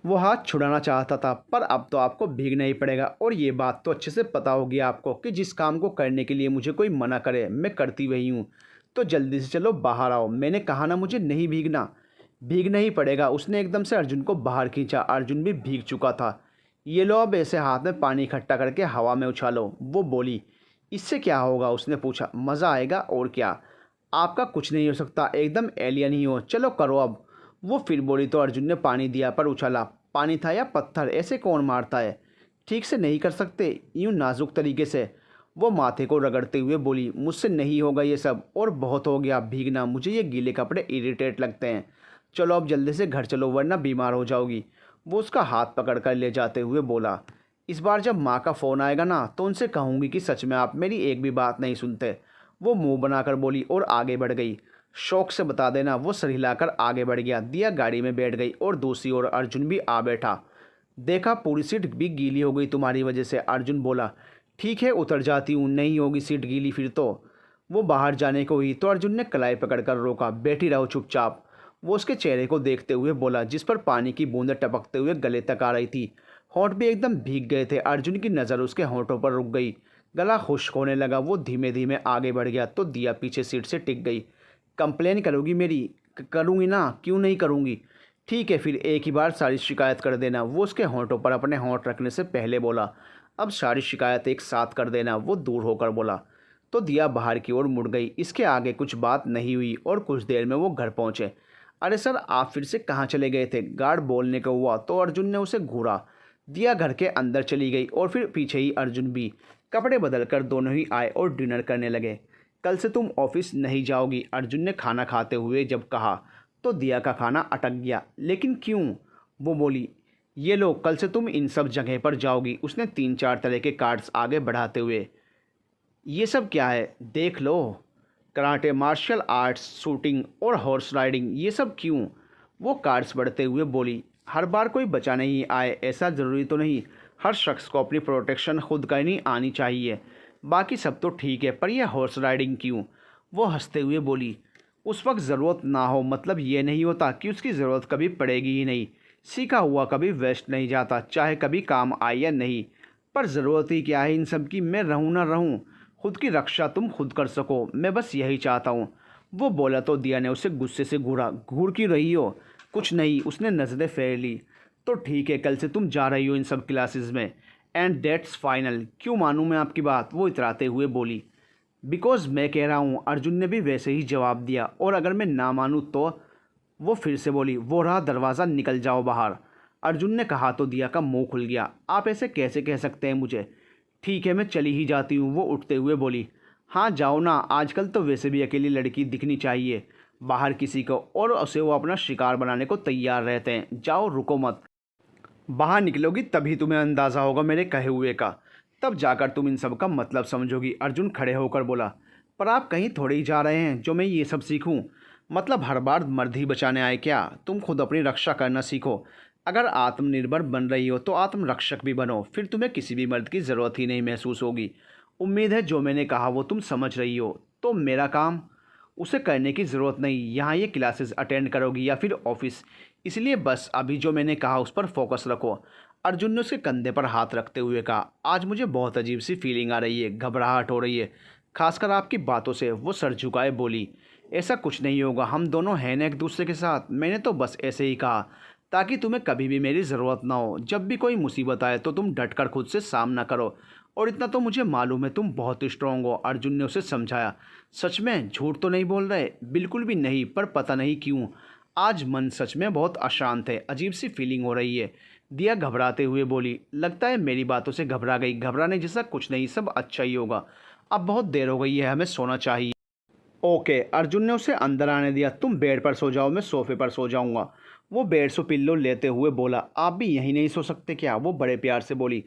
वो हाथ छुड़ाना चाहता था पर अब तो आपको भीगना ही पड़ेगा, और ये बात तो अच्छे से पता होगी आपको कि जिस काम को करने के लिए मुझे कोई मना करे मैं करती वही हूँ। तो जल्दी से चलो बाहर आओ, मैंने कहा ना मुझे नहीं भीगना। भीगना ही पड़ेगा। उसने एकदम से अर्जुन को बाहर खींचा। अर्जुन भी भीग चुका था। ये लो, अब ऐसे हाथ में पानी इकट्ठा करके हवा में उछालो, वो बोली। इससे क्या होगा? उसने पूछा। मज़ा आएगा और क्या। आपका कुछ नहीं हो सकता, एकदम एलियन ही हो, चलो करो अब, वो फिर बोली। तो अर्जुन ने पानी दिया पर उछाला। पानी था या पत्थर, ऐसे कौन मारता है? ठीक से नहीं कर सकते यूँ नाजुक तरीके से? वो माथे को रगड़ते हुए बोली। मुझसे नहीं होगा ये सब, और बहुत हो गया भीगना, मुझे ये गीले कपड़े इरिटेट लगते हैं। चलो अब जल्दी से घर चलो वरना बीमार हो जाओगी, वो उसका हाथ पकड़ कर ले जाते हुए बोला। इस बार जब माँ का फ़ोन आएगा ना तो उनसे कहूँगी कि सच में आप मेरी एक भी बात नहीं सुनते, वो मुंह बनाकर बोली और आगे बढ़ गई। शौक से बता देना, वो सर हिलाकर आगे बढ़ गया। दिया गाड़ी में बैठ गई और दूसरी ओर अर्जुन भी आ बैठा। देखा, पूरी सीट भी गीली हो गई तुम्हारी वजह से, अर्जुन बोला। ठीक है उतर जाती हूँ, नहीं होगी सीट गीली फिर तो। वो बाहर जाने को ही तो अर्जुन ने कलाई पकड़कर रोका। बैठी रहो चुपचाप, वो उसके चेहरे को देखते हुए बोला जिस पर पानी की बूंदें टपकते हुए गले तक आ रही थी। होंठ भी एकदम भीग गए थे। अर्जुन की नज़र उसके होंठों पर रुक गई। गला खुश्क होने लगा। वो धीमे धीमे आगे बढ़ गया तो दिया पीछे सीट से टिक गई। कंप्लेन करोगी मेरी? करूँगी ना, क्यों नहीं करूँगी। ठीक है फिर एक ही बार सारी शिकायत कर देना, वो उसके होंठों पर अपने होंठ रखने से पहले बोला। अब सारी शिकायत एक साथ कर देना, वो दूर होकर बोला। तो दिया बाहर की ओर मुड़ गई। इसके आगे कुछ बात नहीं हुई और कुछ देर में वो घर पहुँचे। अरे सर, आप फिर से कहाँ चले गए थे? गार्ड बोलने को हुआ तो अर्जुन ने उसे घूरा। दिया घर के अंदर चली गई और फिर पीछे ही अर्जुन भी। कपड़े बदलकर दोनों ही आए और डिनर करने लगे। कल से तुम ऑफिस नहीं जाओगी, अर्जुन ने खाना खाते हुए जब कहा तो दिया का खाना अटक गया। लेकिन क्यों? वो बोली। ये लो, कल से तुम इन सब जगह पर जाओगी, उसने 3-4 तरह के कार्ड्स आगे बढ़ाते हुए। ये सब क्या है? देख लो, कराटे, मार्शल आर्ट्स, शूटिंग और हॉर्स राइडिंग, ये सब क्यों? वो कार्ड्स बढ़ते हुए बोली। हर बार कोई बचा नहीं आए ऐसा ज़रूरी तो नहीं, हर शख्स को अपनी प्रोटेक्शन खुद करनी आनी चाहिए। बाकी सब तो ठीक है, पर यह हॉर्स राइडिंग क्यों? वो हंसते हुए बोली। उस वक्त ज़रूरत ना हो मतलब ये नहीं होता कि उसकी ज़रूरत कभी पड़ेगी ही नहीं। सीखा हुआ कभी वेस्ट नहीं जाता, चाहे कभी काम आए या नहीं। पर ज़रूरत ही क्या है इन सब की? मैं रहूँ ना रहूँ, खुद की रक्षा तुम खुद कर सको, मैं बस यही चाहता हूँ, वो बोला। तो दिया ने उसे गुस्से से घूरा। घूर क्यों रही हो? कुछ नहीं, उसने नज़रें फेर ली। तो ठीक है, कल से तुम जा रही हो इन सब क्लासेस में, एंड डेट्स फाइनल। क्यों मानूं मैं आपकी बात? वो इतराते हुए बोली। बिकॉज मैं कह रहा हूँ, अर्जुन ने भी वैसे ही जवाब दिया। और अगर मैं ना मानूँ तो? वो फिर से बोली। वो रहा दरवाज़ा, निकल जाओ बाहर, अर्जुन ने कहा। तो दिया का मुंह खुल गया। आप ऐसे कैसे कह सकते हैं मुझे? ठीक है मैं चली ही जाती हूँ, वो उठते हुए बोली। हाँ जाओ ना, आजकल तो वैसे भी अकेली लड़की दिखनी चाहिए बाहर किसी को, और उसे वो अपना शिकार बनाने को तैयार रहते हैं। जाओ, रुको मत, बाहर निकलोगी तभी तुम्हें अंदाज़ा होगा मेरे कहे हुए का, तब जाकर तुम इन सब का मतलब समझोगी, अर्जुन खड़े होकर बोला। पर आप कहीं थोड़े ही जा रहे हैं जो मैं ये सब सीखूं? मतलब हर बार मर्द ही बचाने आए क्या? तुम खुद अपनी रक्षा करना सीखो। अगर आत्मनिर्भर बन रही हो तो आत्मरक्षक भी बनो, फिर तुम्हें किसी भी मर्द की ज़रूरत ही नहीं महसूस होगी। उम्मीद है जो मैंने कहा वो तुम समझ रही हो। तो मेरा काम उसे करने की ज़रूरत नहीं, यहाँ ये क्लासेस अटेंड करोगी या फिर ऑफिस, इसलिए बस अभी जो मैंने कहा उस पर फोकस रखो। अर्जुन ने उसके कंधे पर हाथ रखते हुए कहा, आज मुझे बहुत अजीब सी फीलिंग आ रही है, घबराहट हो रही है, खासकर आपकी बातों से। वो सर झुकाए बोली, ऐसा कुछ नहीं होगा, हम दोनों हैं ना एक दूसरे के साथ। मैंने तो बस ऐसे ही कहा ताकि तुम्हें कभी भी मेरी ज़रूरत ना हो। जब भी कोई मुसीबत आए तो तुम डटकर खुद से सामना करो, और इतना तो मुझे मालूम है तुम बहुत स्ट्रांग हो। अर्जुन ने उसे समझाया। सच में झूठ तो नहीं बोल रहे? बिल्कुल भी नहीं, पर पता नहीं क्यों आज मन सच में बहुत अशांत है, अजीब सी फीलिंग हो रही है। दिया घबराते हुए बोली, लगता है मेरी बातों से घबरा गई। घबराने जैसा कुछ नहीं, सब अच्छा ही होगा। अब बहुत देर हो गई है, हमें सोना चाहिए। ओके, अर्जुन ने उसे अंदर आने दिया। तुम बेड पर सो जाओ, मैं सोफे पर सो जाऊंगा। वो बेड से पिल्लो लेते हुए बोला, आप भी यहीं नहीं सो सकते क्या? वो बड़े प्यार से बोली।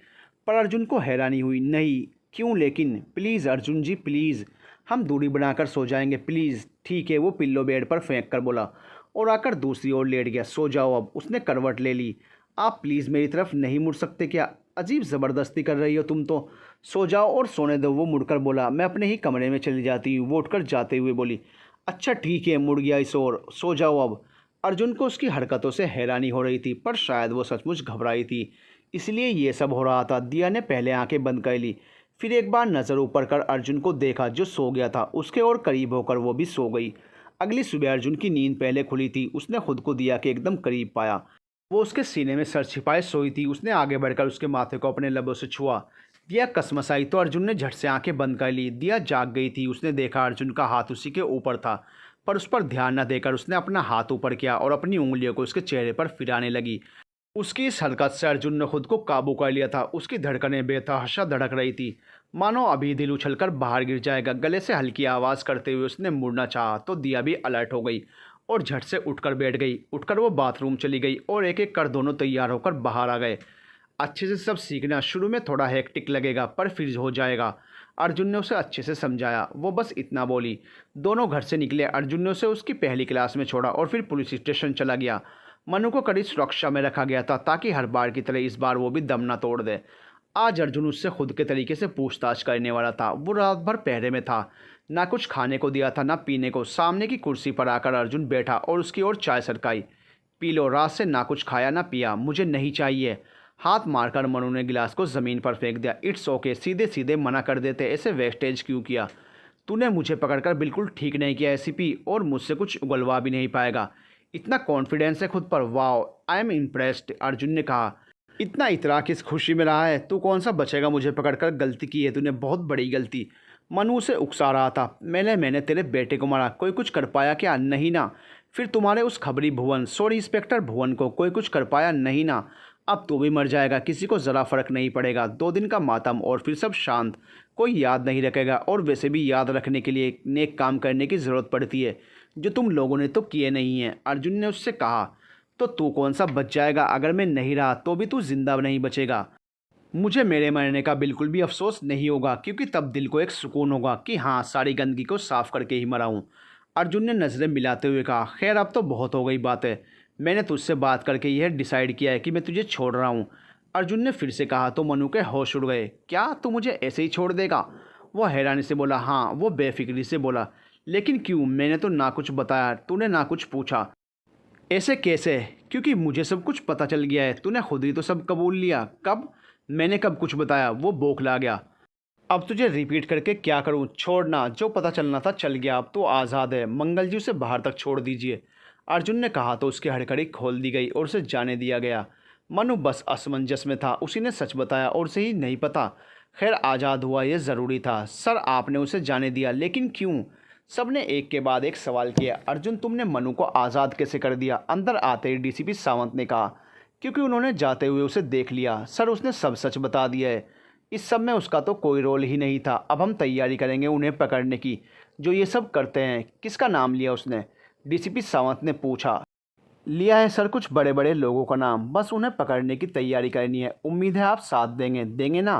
पर अर्जुन को हैरानी हुई, नहीं क्यों लेकिन? प्लीज़ अर्जुन जी प्लीज़, हम दूरी बनाकर सो जाएंगे प्लीज़। ठीक है, वो पिल्लो बेड पर फेंक कर बोला और आकर दूसरी ओर लेट गया। सो जाओ अब, उसने करवट ले ली। आप प्लीज़ मेरी तरफ नहीं मुड़ सकते क्या? अजीब ज़बरदस्ती कर रही हो तुम तो। सो जाओ और सोने दो। वो मुड़कर बोला, मैं अपने ही कमरे में चली जाती हूँ। वो उठकर जाते हुए बोली, अच्छा ठीक है, मुड़ गया इस ओर, सो जाओ अब। अर्जुन को उसकी हरकतों से हैरानी हो रही थी, पर शायद वो सचमुच घबराई थी, इसलिए ये सब हो रहा था। दिया ने पहले आंखें बंद कर ली, फिर एक बार नज़र ऊपर कर अर्जुन को देखा जो सो गया था। उसके और करीब होकर वो भी सो गई। अगली सुबह अर्जुन की नींद पहले खुली थी। उसने खुद को दिया के एकदम करीब पाया। वो उसके सीने में सर छिपाए सोई थी। उसने आगे बढ़कर उसके माथे को अपने लबों से छुआ। दिया कसमसाई तो अर्जुन ने झट से आंखें बंद कर ली। दिया जाग गई थी। उसने देखा अर्जुन का हाथ उसी के ऊपर था, पर उस पर ध्यान न देकर उसने अपना हाथ ऊपर किया और अपनी उंगलियों को उसके चेहरे पर फिराने लगी। उसकी इस हरकत से अर्जुन ने खुद को काबू कर लिया था। उसकी धड़कनें बेतहाशा धड़क रही थी, मानो अभी दिल उछलकर बाहर गिर जाएगा। गले से हल्की आवाज़ करते हुए उसने मुड़ना चाहा तो दिया भी अलर्ट हो गई और झट से उठकर बैठ गई। उठकर वो बाथरूम चली गई और एक एक कर दोनों तैयार होकर बाहर आ गए। अच्छे से सब सीखना, शुरू में थोड़ा हेक्टिक लगेगा पर फिर हो जाएगा, अर्जुन ने उसे अच्छे से समझाया। वो बस इतना बोली। दोनों घर से निकले। अर्जुन ने उसे उसकी पहली क्लास में छोड़ा और फिर पुलिस स्टेशन चला गया। मनु को कड़ी सुरक्षा में रखा गया था ताकि हर बार की तरह इस बार वो भी दम ना तोड़ दे। आज अर्जुन उससे खुद के तरीके से पूछताछ करने वाला था। वो रात भर पहरे में था, ना कुछ खाने को दिया था ना पीने को। सामने की कुर्सी पर आकर अर्जुन बैठा और उसकी ओर चाय सरकाई। पी लो, रात से ना कुछ खाया ना पिया। मुझे नहीं चाहिए। हाथ मारकर मनु ने गिलास को ज़मीन पर फेंक दिया। इट्स ओके, सीधे सीधे मना कर देते, ऐसे वेस्टेज क्यों किया? तूने मुझे पकड़कर बिल्कुल ठीक नहीं किया एसीपी, और मुझसे कुछ उगलवा भी नहीं पाएगा। इतना कॉन्फिडेंस है खुद पर, wow, I am impressed, Arjun ने कहा। इतना इतरा किस खुशी में रहा है? तू कौन सा बचेगा मुझे पकड़कर? गलती की है तूने, बहुत बड़ी गलती। मनु से उकसा रहा था। मैंने तेरे बेटे को मारा, कोई कुछ कर पाया क्या? नहीं ना। फिर तुम्हारे उस खबरी भुवन, सॉरी इंस्पेक्टर भुवन को कोई कुछ कर पाया? नहीं ना। अब तू भी मर जाएगा, किसी को ज़रा फर्क नहीं पड़ेगा। 2 दिन का मातम और फिर सब शांत, कोई याद नहीं रखेगा। और वैसे भी याद रखने के लिए नेक काम करने की ज़रूरत पड़ती है, जो तुम लोगों ने तो किए नहीं हैं, अर्जुन ने उससे कहा। तो तू कौन सा बच जाएगा? अगर मैं नहीं रहा तो भी तू जिंदा नहीं बचेगा। मुझे मेरे मरने का बिल्कुल भी अफसोस नहीं होगा, क्योंकि तब दिल को एक सुकून होगा कि हाँ, सारी गंदगी को साफ करके ही मरा हूँ। अर्जुन ने नज़रें मिलाते हुए कहा, खैर अब तो बहुत हो गई बात है। मैंने तुझसे बात करके यह डिसाइड किया है कि मैं तुझे छोड़ रहा हूँ। अर्जुन ने फिर से कहा तो मनु के होश उड़ गए। क्या तू मुझे ऐसे ही छोड़ देगा? वो हैरानी से बोला। हाँ। वो बेफिक्री से बोला। लेकिन क्यों? मैंने तो ना कुछ बताया, तूने ना कुछ पूछा। ऐसे कैसे? क्योंकि मुझे सब कुछ पता चल गया है। तूने खुद ही तो सब कबूल लिया। कब? मैंने कब कुछ बताया? वो बौखला गया। अब तुझे रिपीट करके क्या करूं? छोड़ना, जो पता चलना था चल गया, अब तो आज़ाद है। मंगल जी उसे बाहर तक छोड़ दीजिए, अर्जुन ने कहा तो उसकी हड़कड़ी खोल दी गई और उसे जाने दिया गया। मनु बस असमंजस में था। उसी ने सच बताया और उसे ही नहीं पता। खैर, आज़ाद हुआ ये ज़रूरी था। सर, आपने उसे जाने दिया, लेकिन क्यों? सब ने एक के बाद एक सवाल किया। अर्जुन, तुमने मनु को आज़ाद कैसे कर दिया? अंदर आते ही डीसीपी सावंत ने कहा। क्योंकि उन्होंने जाते हुए उसे देख लिया। सर, उसने सब सच बता दिया है। इस सब में उसका तो कोई रोल ही नहीं था। अब हम तैयारी करेंगे उन्हें पकड़ने की, जो ये सब करते हैं। किसका नाम लिया उसने? डीसीपी सावंत ने पूछा। लिया है सर, कुछ बड़े बड़े लोगों का नाम। बस उन्हें पकड़ने की तैयारी करनी है। उम्मीद है आप साथ देंगे ना?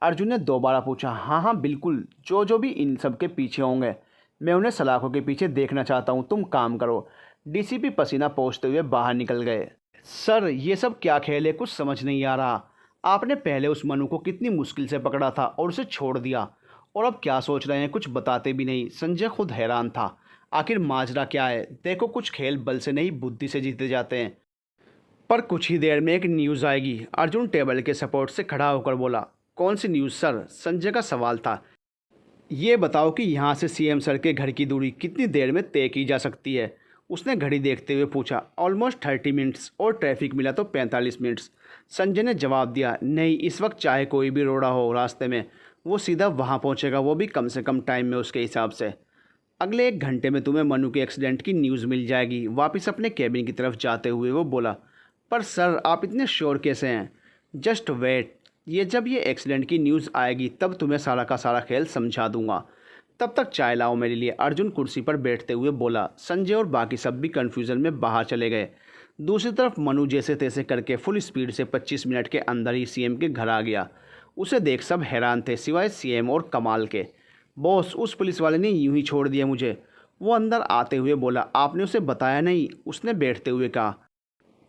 अर्जुन ने दोबारा पूछा। हाँ हाँ बिल्कुल, जो जो भी इन सब के पीछे होंगे, मैं उन्हें सलाखों के पीछे देखना चाहता हूँ। तुम काम करो। डीसीपी पसीना पोंछते हुए बाहर निकल गए। सर, ये सब क्या खेल है? कुछ समझ नहीं आ रहा। आपने पहले उस मनु को कितनी मुश्किल से पकड़ा था और उसे छोड़ दिया। और अब क्या सोच रहे हैं, कुछ बताते भी नहीं। संजय खुद हैरान था, आखिर माजरा क्या है। देखो, कुछ खेल बल से नहीं बुद्धि से जीते जाते हैं। पर कुछ ही देर में एक न्यूज़ आएगी। अर्जुन टेबल के सपोर्ट से खड़ा होकर बोला। कौन सी न्यूज़ सर? संजय का सवाल था। ये बताओ कि यहाँ से सीएम सर के घर की दूरी कितनी देर में तय की जा सकती है? उसने घड़ी देखते हुए पूछा। ऑलमोस्ट 30 मिनट्स, और ट्रैफिक मिला तो 45 मिनट्स। संजय ने जवाब दिया। नहीं, इस वक्त चाहे कोई भी रोड़ा हो रास्ते में, वो सीधा वहाँ पहुँचेगा, वो भी कम से कम टाइम में उसके हिसाब से। अगले 1 घंटे में तुम्हें मनु के एक्सीडेंट की न्यूज़ मिल जाएगी। वापस अपने कैबिन की तरफ जाते हुए वो बोला। पर सर, आप इतने श्योर कैसे हैं? जस्ट वेट, जब ये एक्सीडेंट की न्यूज़ आएगी तब तुम्हें सारा का सारा खेल समझा दूंगा। तब तक चाय लाओ मेरे लिए। अर्जुन कुर्सी पर बैठते हुए बोला। संजय और बाकी सब भी कन्फ्यूज़न में बाहर चले गए। दूसरी तरफ मनु जैसे तैसे करके फुल स्पीड से 25 मिनट के अंदर ही सीएम के घर आ गया। उसे देख सब हैरान थे, सिवाय सीएम और कमाल के। बॉस, उस पुलिस वाले ने यूं ही छोड़ दिया मुझे, वो अंदर आते हुए बोला। आपने उसे बताया नहीं? उसने बैठते हुए कहा।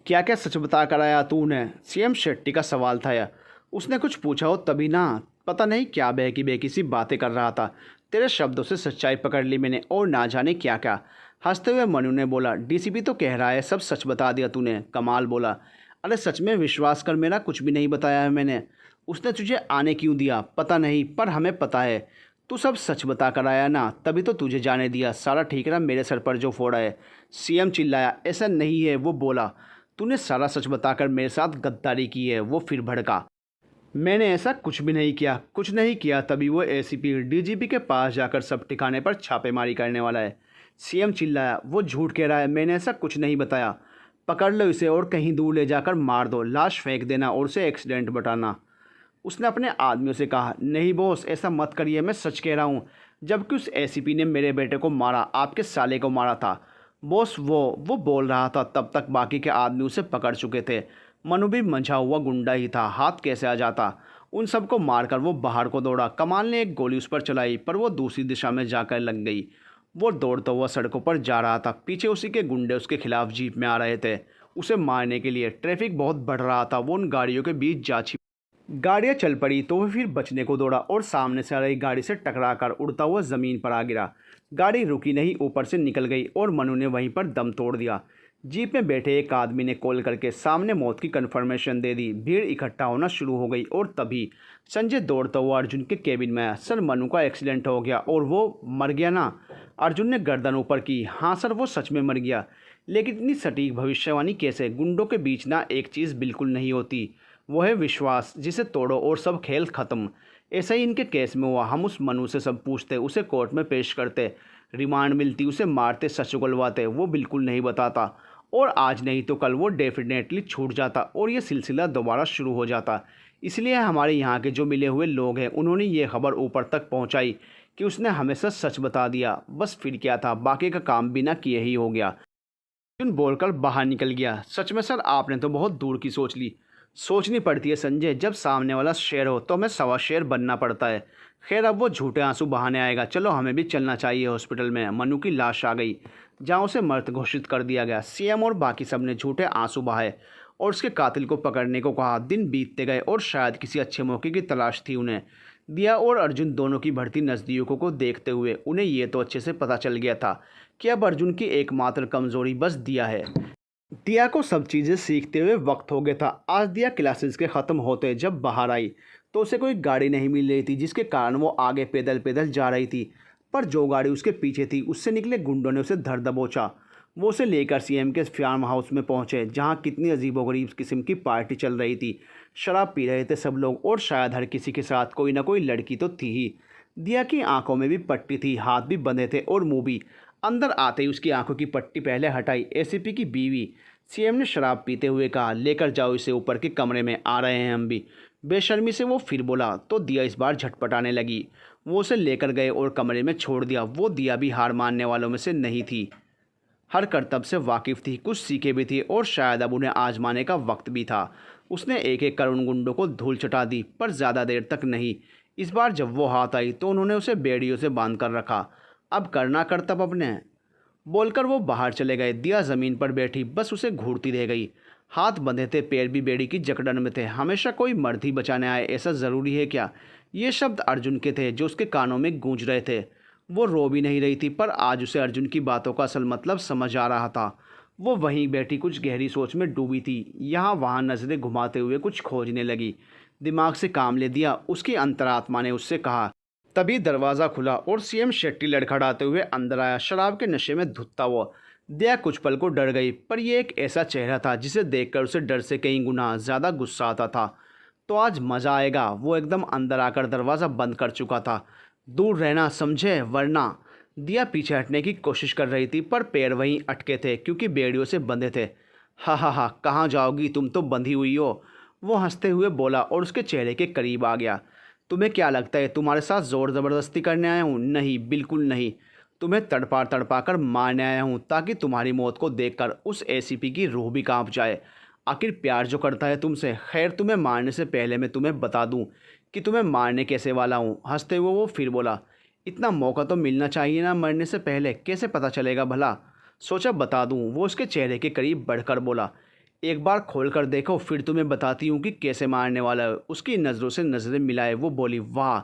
क्या क्या सच बता कर आया तूने? सीएम शेट्टी का सवाल था। यह उसने कुछ पूछा हो तभी ना। पता नहीं क्या बहकी बहकी सी बातें कर रहा था। तेरे शब्दों से सच्चाई पकड़ ली मैंने, और ना जाने क्या क्या। हंसते हुए मनु ने बोला। डीसीपी तो कह रहा है सब सच बता दिया तूने। कमाल बोला। अरे सच में विश्वास कर, मेरा कुछ भी नहीं बताया है मैंने। उसने तुझे आने क्यों दिया? पता नहीं, पर हमें पता है तू सब सच बता कर आया ना, तभी तो तुझे जाने दिया। सारा ठीक है ना? मेरे सर पर जो फोड़ा है। सीएम चिल्लाया। ऐसा नहीं है, वो बोला। तूने सारा सच बताकर मेरे साथ गद्दारी की है। वो फिर भड़का। मैंने ऐसा कुछ भी नहीं किया, कुछ नहीं किया। तभी वो एसीपी डीजीपी के पास जाकर सब ठिकाने पर छापेमारी करने वाला है। सीएम चिल्लाया। वो झूठ कह रहा है, मैंने ऐसा कुछ नहीं बताया। पकड़ लो इसे और कहीं दूर ले जाकर मार दो, लाश फेंक देना और उसे एक्सीडेंट बताना। उसने अपने आदमियों से कहा। नहीं बॉस, ऐसा मत करिए, मैं सच कह रहा हूँ। जबकि उस एसीपी ने मेरे बेटे को मारा, आपके साले को मारा था। बॉस, वो बोल रहा था, तब तक बाकी के आदमी उसे पकड़ चुके थे। मनु भी मंझा हुआ गुंडा ही था, हाथ कैसे आ जाता। उन सबको मारकर वो बाहर को दौड़ा। कमाल ने एक गोली उस पर चलाई, पर वो दूसरी दिशा में जाकर लग गई। वो दौड़ता हुआ सड़कों पर जा रहा था। पीछे उसी के गुंडे उसके खिलाफ जीप में आ रहे थे, उसे मारने के लिए। ट्रैफिक बहुत बढ़ रहा था। वो उन गाड़ियों के बीच जा छिपा। गाड़ियाँ चल पड़ी तो वह फिर बचने को दौड़ा और सामने से आ रही गाड़ी से टकराकर उड़ता हुआ ज़मीन पर आ गिरा। गाड़ी रुकी नहीं, ऊपर से निकल गई और मनु ने वहीं पर दम तोड़ दिया। जीप में बैठे एक आदमी ने कॉल करके सामने मौत की कन्फर्मेशन दे दी। भीड़ इकट्ठा होना शुरू हो गई और तभी संजय दौड़ता हुआ अर्जुन के केबिन में आया। सर, मनु का एक्सीडेंट हो गया और वो मर गया ना? अर्जुन ने गर्दन ऊपर की। हाँ सर, वो सच में मर गया। लेकिन इतनी सटीक भविष्यवाणी कैसे? गुंडों के बीच ना एक चीज़ बिल्कुल नहीं होती, वो है विश्वास, जिसे तोड़ो और सब खेल ख़त्म। ऐसा ही इनके केस में हुआ। हम उस मनु से सब पूछते, उसे कोर्ट में पेश करते, रिमांड मिलती, उसे मारते, सच उगलवाते, वो बिल्कुल नहीं बताता। और आज नहीं तो कल वो डेफिनेटली छूट जाता और ये सिलसिला दोबारा शुरू हो जाता। इसलिए हमारे यहाँ के जो मिले हुए लोग हैं, उन्होंने ये खबर ऊपर तक पहुँचाई कि उसने हमेशा सच बता दिया। बस फिर क्या था, बाकी का काम बिना किए ही हो गया। अर्जुन बोलकर बाहर निकल गया। सच में सर, आपने तो बहुत दूर की सोच ली। सोचनी पड़ती है संजय, जब सामने वाला शेर हो तो हमें सवा शेर बनना पड़ता है। खैर, अब वो झूठे आंसू बहाने आएगा। चलो, हमें भी चलना चाहिए हॉस्पिटल में। मनु की लाश आ गई, जहाँ उसे मृत घोषित कर दिया गया। सीएम और बाकी सब ने झूठे आंसू बहाए और उसके कातिल को पकड़ने को कहा। दिन बीतते गए और शायद किसी अच्छे मौके की तलाश थी उन्हें। दिया और अर्जुन दोनों की बढ़ती नज़दीकों को देखते हुए उन्हें ये तो अच्छे से पता चल गया था कि अब अर्जुन की एकमात्र कमज़ोरी बस दिया है। दिया को सब चीज़ें सीखते हुए वक्त हो गया था। आज दिया क्लासेस के ख़त्म होते जब बाहर आई तो उसे कोई गाड़ी नहीं मिल रही थी, जिसके कारण वो आगे पैदल पैदल जा रही थी। पर जो गाड़ी उसके पीछे थी, उससे निकले गुंडों ने उसे धर दबोचा। वो उसे लेकर सीएम के फार्म हाउस में पहुंचे, जहां कितनी अजीबोगरीब किस्म की पार्टी चल रही थी। शराब पी रहे थे सब लोग और शायद हर किसी के साथ कोई ना कोई लड़की तो थी ही। दिया की आंखों में भी पट्टी थी, हाथ भी बंधे थे और मुंह भी। अंदर आते ही उसकी आंखों की पट्टी पहले हटाई एसीपी की बीवी। सीएम ने शराब पीते हुए कहा, लेकर जाओ इसे ऊपर के कमरे में, आ रहे हैं हम भी। बेशर्मी से वो फिर बोला तो दिया इस बार झटपटाने लगी। वो उसे लेकर गए और कमरे में छोड़ दिया। वो दिया भी हार मानने वालों में से नहीं थी, हर करतब से वाकिफ़ थी, कुछ सीखे भी थी और शायद अब उन्हें आजमाने का वक्त भी था। उसने एक एक कर उन गुंडों को धूल चटा दी, पर ज़्यादा देर तक नहीं। इस बार जब वो हाथ आई तो उन्होंने उसे बेड़ियों से बांध कर रखा। अब करना करतब अपने, बोलकर वो बाहर चले गए। दिया ज़मीन पर बैठी बस उसे घूरती रह गई। हाथ बंधे थे, पैर भी बेड़ी की जकड़न में थे। हमेशा कोई मर्द ही बचाने आए, ऐसा ज़रूरी है क्या? ये शब्द अर्जुन के थे जो उसके कानों में गूंज रहे थे। वो रो भी नहीं रही थी, पर आज उसे अर्जुन की बातों का असल मतलब समझ आ रहा था। वो वहीं बैठी कुछ गहरी सोच में डूबी थी, यहाँ वहाँ नज़रें घुमाते हुए कुछ खोजने लगी। दिमाग से काम ले दिया, उसकी अंतरात्मा ने उससे कहा। तभी दरवाज़ा खुला और सीएम शेट्टी लड़खड़ाते हुए अंदर आया, शराब के नशे में धुतता हुआ। दया कुछ पल को डर गई, पर यह एक ऐसा चेहरा था जिसे देखकर उसे डर से कई गुना ज़्यादा गुस्सा आता था। तो आज मज़ा आएगा। वो एकदम अंदर आकर दरवाज़ा बंद कर चुका था। दूर रहना समझे, वरना। दिया पीछे हटने की कोशिश कर रही थी, पर पैर वहीं अटके थे क्योंकि बेड़ियों से बंधे थे। हा हा हा, कहाँ जाओगी, तुम तो बंधी हुई हो। वो हंसते हुए बोला और उसके चेहरे के करीब आ गया। तुम्हें क्या लगता है तुम्हारे साथ ज़ोर ज़बरदस्ती करने आया हूँ? नहीं, बिल्कुल नहीं। तुम्हें तड़पा तड़पा कर मारने आया हूँ, ताकि तुम्हारी मौत को देखकर उस एसीपी की रूह भी कांप जाए। आखिर प्यार जो करता है तुमसे। खैर, तुम्हें मारने से पहले मैं तुम्हें बता दूं कि तुम्हें मारने कैसे वाला हूँ। हंसते हुए वो फिर बोला, इतना मौका तो मिलना चाहिए ना, मरने से पहले कैसे पता चलेगा भला? सोचा बता दूं। वो उसके चेहरे के करीब बढ़कर बोला, एक बार खोल कर देखो, फिर तुम्हें बताती हूँ कि कैसे मारने वाला है। उसकी नज़रों से नज़रें मिलाए वो बोली, वाह,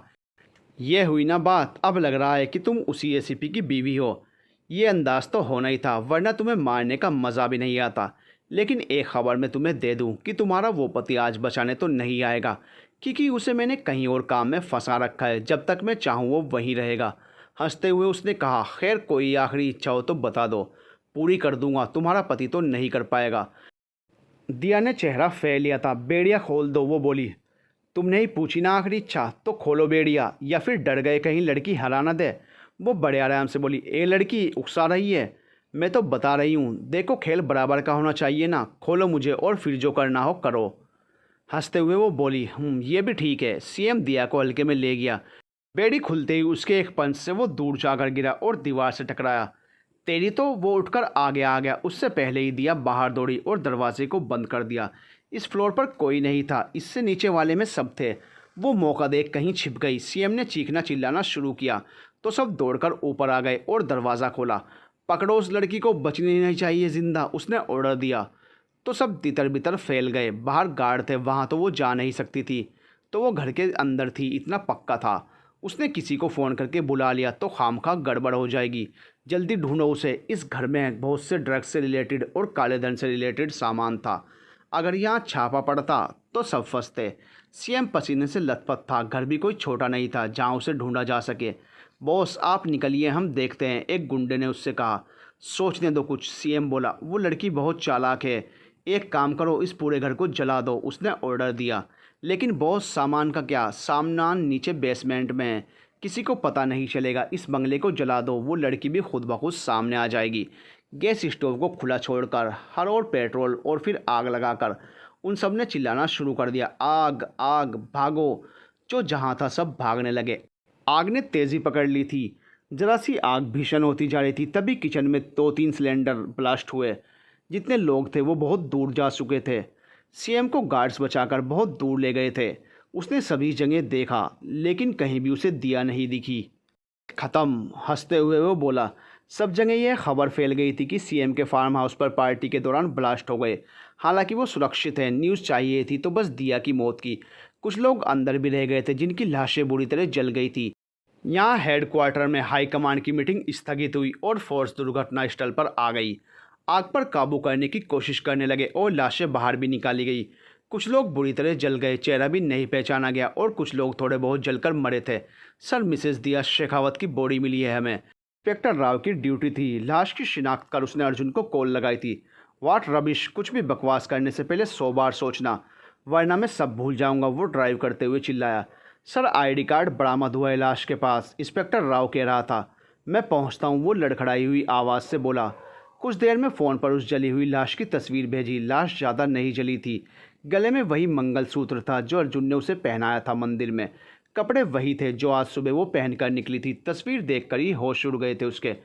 ये हुई ना बात। अब लग रहा है कि तुम उसी एसीपी की बीवी हो। ये अंदाज तो होना ही था, वरना तुम्हें मारने का मज़ा भी नहीं आता। लेकिन एक खबर मैं तुम्हें दे दूं कि तुम्हारा वो पति आज बचाने तो नहीं आएगा, क्योंकि उसे मैंने कहीं और काम में फंसा रखा है। जब तक मैं चाहूँ वो वहीं रहेगा। हंसते हुए उसने कहा, खैर कोई आखिरी इच्छा हो तो बता दो, पूरी कर दूंगा। तुम्हारा पति तो नहीं कर पाएगा। दिया ने चेहरा फेर लिया था। बेड़िया खोल दो, वो बोली। तुमने ही पूछी ना आखिरी इच्छा, तो खोलो बेड़िया, या फिर डर गए कहीं लड़की हरा ना दे। वो बड़े आराम से बोली, ए लड़की, उकसा रही है? मैं तो बता रही हूँ, देखो खेल बराबर का होना चाहिए ना। खोलो मुझे और फिर जो करना हो करो। हंसते हुए वो बोली, ये भी ठीक है। सीएम दिया को हल्के में ले गया। बेड़ी खुलते ही उसके एक पंच से वो दूर जाकर गिरा और दीवार से टकराया। तेरी तो। वो उठकर आगे आ गया। उससे पहले ही दिया बाहर दौड़ी और दरवाजे को बंद कर दिया। इस फ्लोर पर कोई नहीं था, इससे नीचे वाले में सब थे। वो मौका देख कहीं छिप गई। सीएम ने चीखना चिल्लाना शुरू किया तो सब दौड़कर ऊपर आ गए और दरवाज़ा खोला। पकड़ो उस लड़की को, बचनी नहीं चाहिए जिंदा, उसने ऑर्डर दिया। तो सब तितर बितर फैल गए। बाहर गार्ड थे, वहाँ तो वो जा नहीं सकती थी, तो वो घर के अंदर थी, इतना पक्का था। उसने किसी को फ़ोन करके बुला लिया तो खामखा गड़बड़ हो जाएगी। जल्दी ढूंढो उसे। इस घर में बहुत से ड्रग्स से रिलेटेड और काले धन से रिलेटेड सामान था। अगर यहाँ छापा पड़ता तो सब फंसते। सीएम पसीने से लथपथ था। घर भी कोई छोटा नहीं था जहाँ उसे ढूंढा जा सके। बॉस आप निकलिए, हम देखते हैं, एक गुंडे ने उससे कहा। सोचने दो कुछ, सीएम बोला। वो लड़की बहुत चालाक है। एक काम करो, इस पूरे घर को जला दो, उसने ऑर्डर दिया। लेकिन बॉस सामान का क्या? सामान नीचे बेसमेंट में है, किसी को पता नहीं चलेगा। इस बंगले को जला दो, वो लड़की भी खुद ब खुद सामने आ जाएगी। गैस स्टोव को खुला छोड़कर हर ओर पेट्रोल और फिर आग लगाकर उन सब ने चिल्लाना शुरू कर दिया, आग आग, भागो। जो जहाँ था सब भागने लगे। आग ने तेज़ी पकड़ ली थी। जरा सी आग भीषण होती जा रही थी। तभी किचन में 2-3 सिलेंडर ब्लास्ट हुए। जितने लोग थे वो बहुत दूर जा चुके थे। सीएम को गार्ड्स बचाकर बहुत दूर ले गए थे। उसने सभी जगह देखा, लेकिन कहीं भी उसे दिया नहीं दिखी। ख़त्म। हंसते हुए वो बोला, सब जगह यह खबर फैल गई थी कि सीएम के फार्म हाउस पर पार्टी के दौरान ब्लास्ट हो गए। हालांकि वो सुरक्षित है। न्यूज़ चाहिए थी तो बस दिया की मौत की। कुछ लोग अंदर भी रह गए थे जिनकी लाशें बुरी तरह जल गई थी। यहाँ हेडक्वार्टर में हाई कमांड की मीटिंग स्थगित हुई और फोर्स दुर्घटना स्थल पर आ गई। आग पर काबू करने की कोशिश करने लगे और लाशें बाहर भी निकाली गई। कुछ लोग बुरी तरह जल गए, चेहरा भी नहीं पहचाना गया, और कुछ लोग थोड़े बहुत जलकर मरे थे। सर मिसेस दिया शेखावत की बॉडी मिली है हमें। इंस्पेक्टर राव की ड्यूटी थी। लाश की शिनाख्त कर उसने अर्जुन को कॉल लगाई थी। वाट रबिश, कुछ भी बकवास करने से पहले 100 बार सोचना, वरना मैं सब भूल जाऊंगा। वो ड्राइव करते हुए चिल्लाया। सर आईडी कार्ड बरामद हुआ है लाश के पास, इंस्पेक्टर राव कह रहा था। मैं पहुंचता हूं, वो लड़खड़ाई हुई आवाज़ से बोला। कुछ देर में फ़ोन पर उस जली हुई लाश की तस्वीर भेजी। लाश ज़्यादा नहीं जली थी। गले में वही मंगलसूत्र था जो अर्जुन ने उसे पहनाया था मंदिर में। कपड़े वही थे जो आज सुबह वो पहनकर निकली थी। तस्वीर देखकर ही होश उड़ गए थे उसके।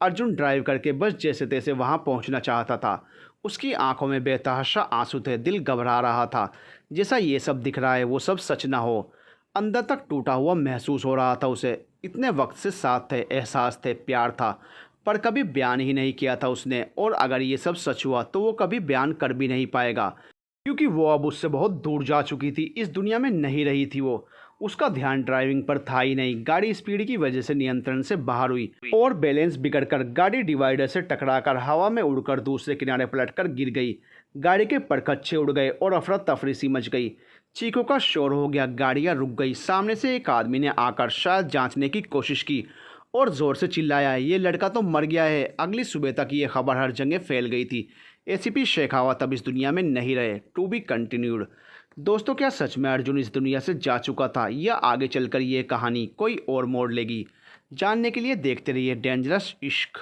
अर्जुन ड्राइव करके बस जैसे तैसे वहाँ पहुँचना चाहता था। उसकी आंखों में बेतहाशा आंसू थे। दिल घबरा रहा था, जैसा ये सब दिख रहा है वो सब सच ना हो। अंदर तक टूटा हुआ महसूस हो रहा था उसे। इतने वक्त से साथ थे, एहसास थे, प्यार था, पर कभी बयान ही नहीं किया था उसने। और अगर ये सब सच हुआ तो वो कभी बयान कर भी नहीं पाएगा, क्योंकि वो अब उससे बहुत दूर जा चुकी थी, इस दुनिया में नहीं रही थी वो। उसका ध्यान ड्राइविंग पर था ही नहीं। गाड़ी स्पीड की वजह से नियंत्रण से बाहर हुई और बैलेंस बिगड़कर गाड़ी डिवाइडर से टकराकर हवा में उड़कर दूसरे किनारे पलटकर गिर गई। गाड़ी के परखच्चे उड़ गए और अफरा तफरी सी मच गई। चीखों का शोर हो गया, गाड़ियां रुक गई। सामने से एक आदमी ने आकर शायद जांचने की कोशिश की और ज़ोर से चिल्लाया, ये लड़का तो मर गया है। अगली सुबह तक ये खबर हर जगह फैल गई थी। एसीपी शेखावत अब इस दुनिया में नहीं रहे। To be continued. दोस्तों, क्या सच में अर्जुन इस दुनिया से जा चुका था, या आगे चलकर ये कहानी कोई और मोड़ लेगी? जानने के लिए देखते रहिए डेंजरस इश्क।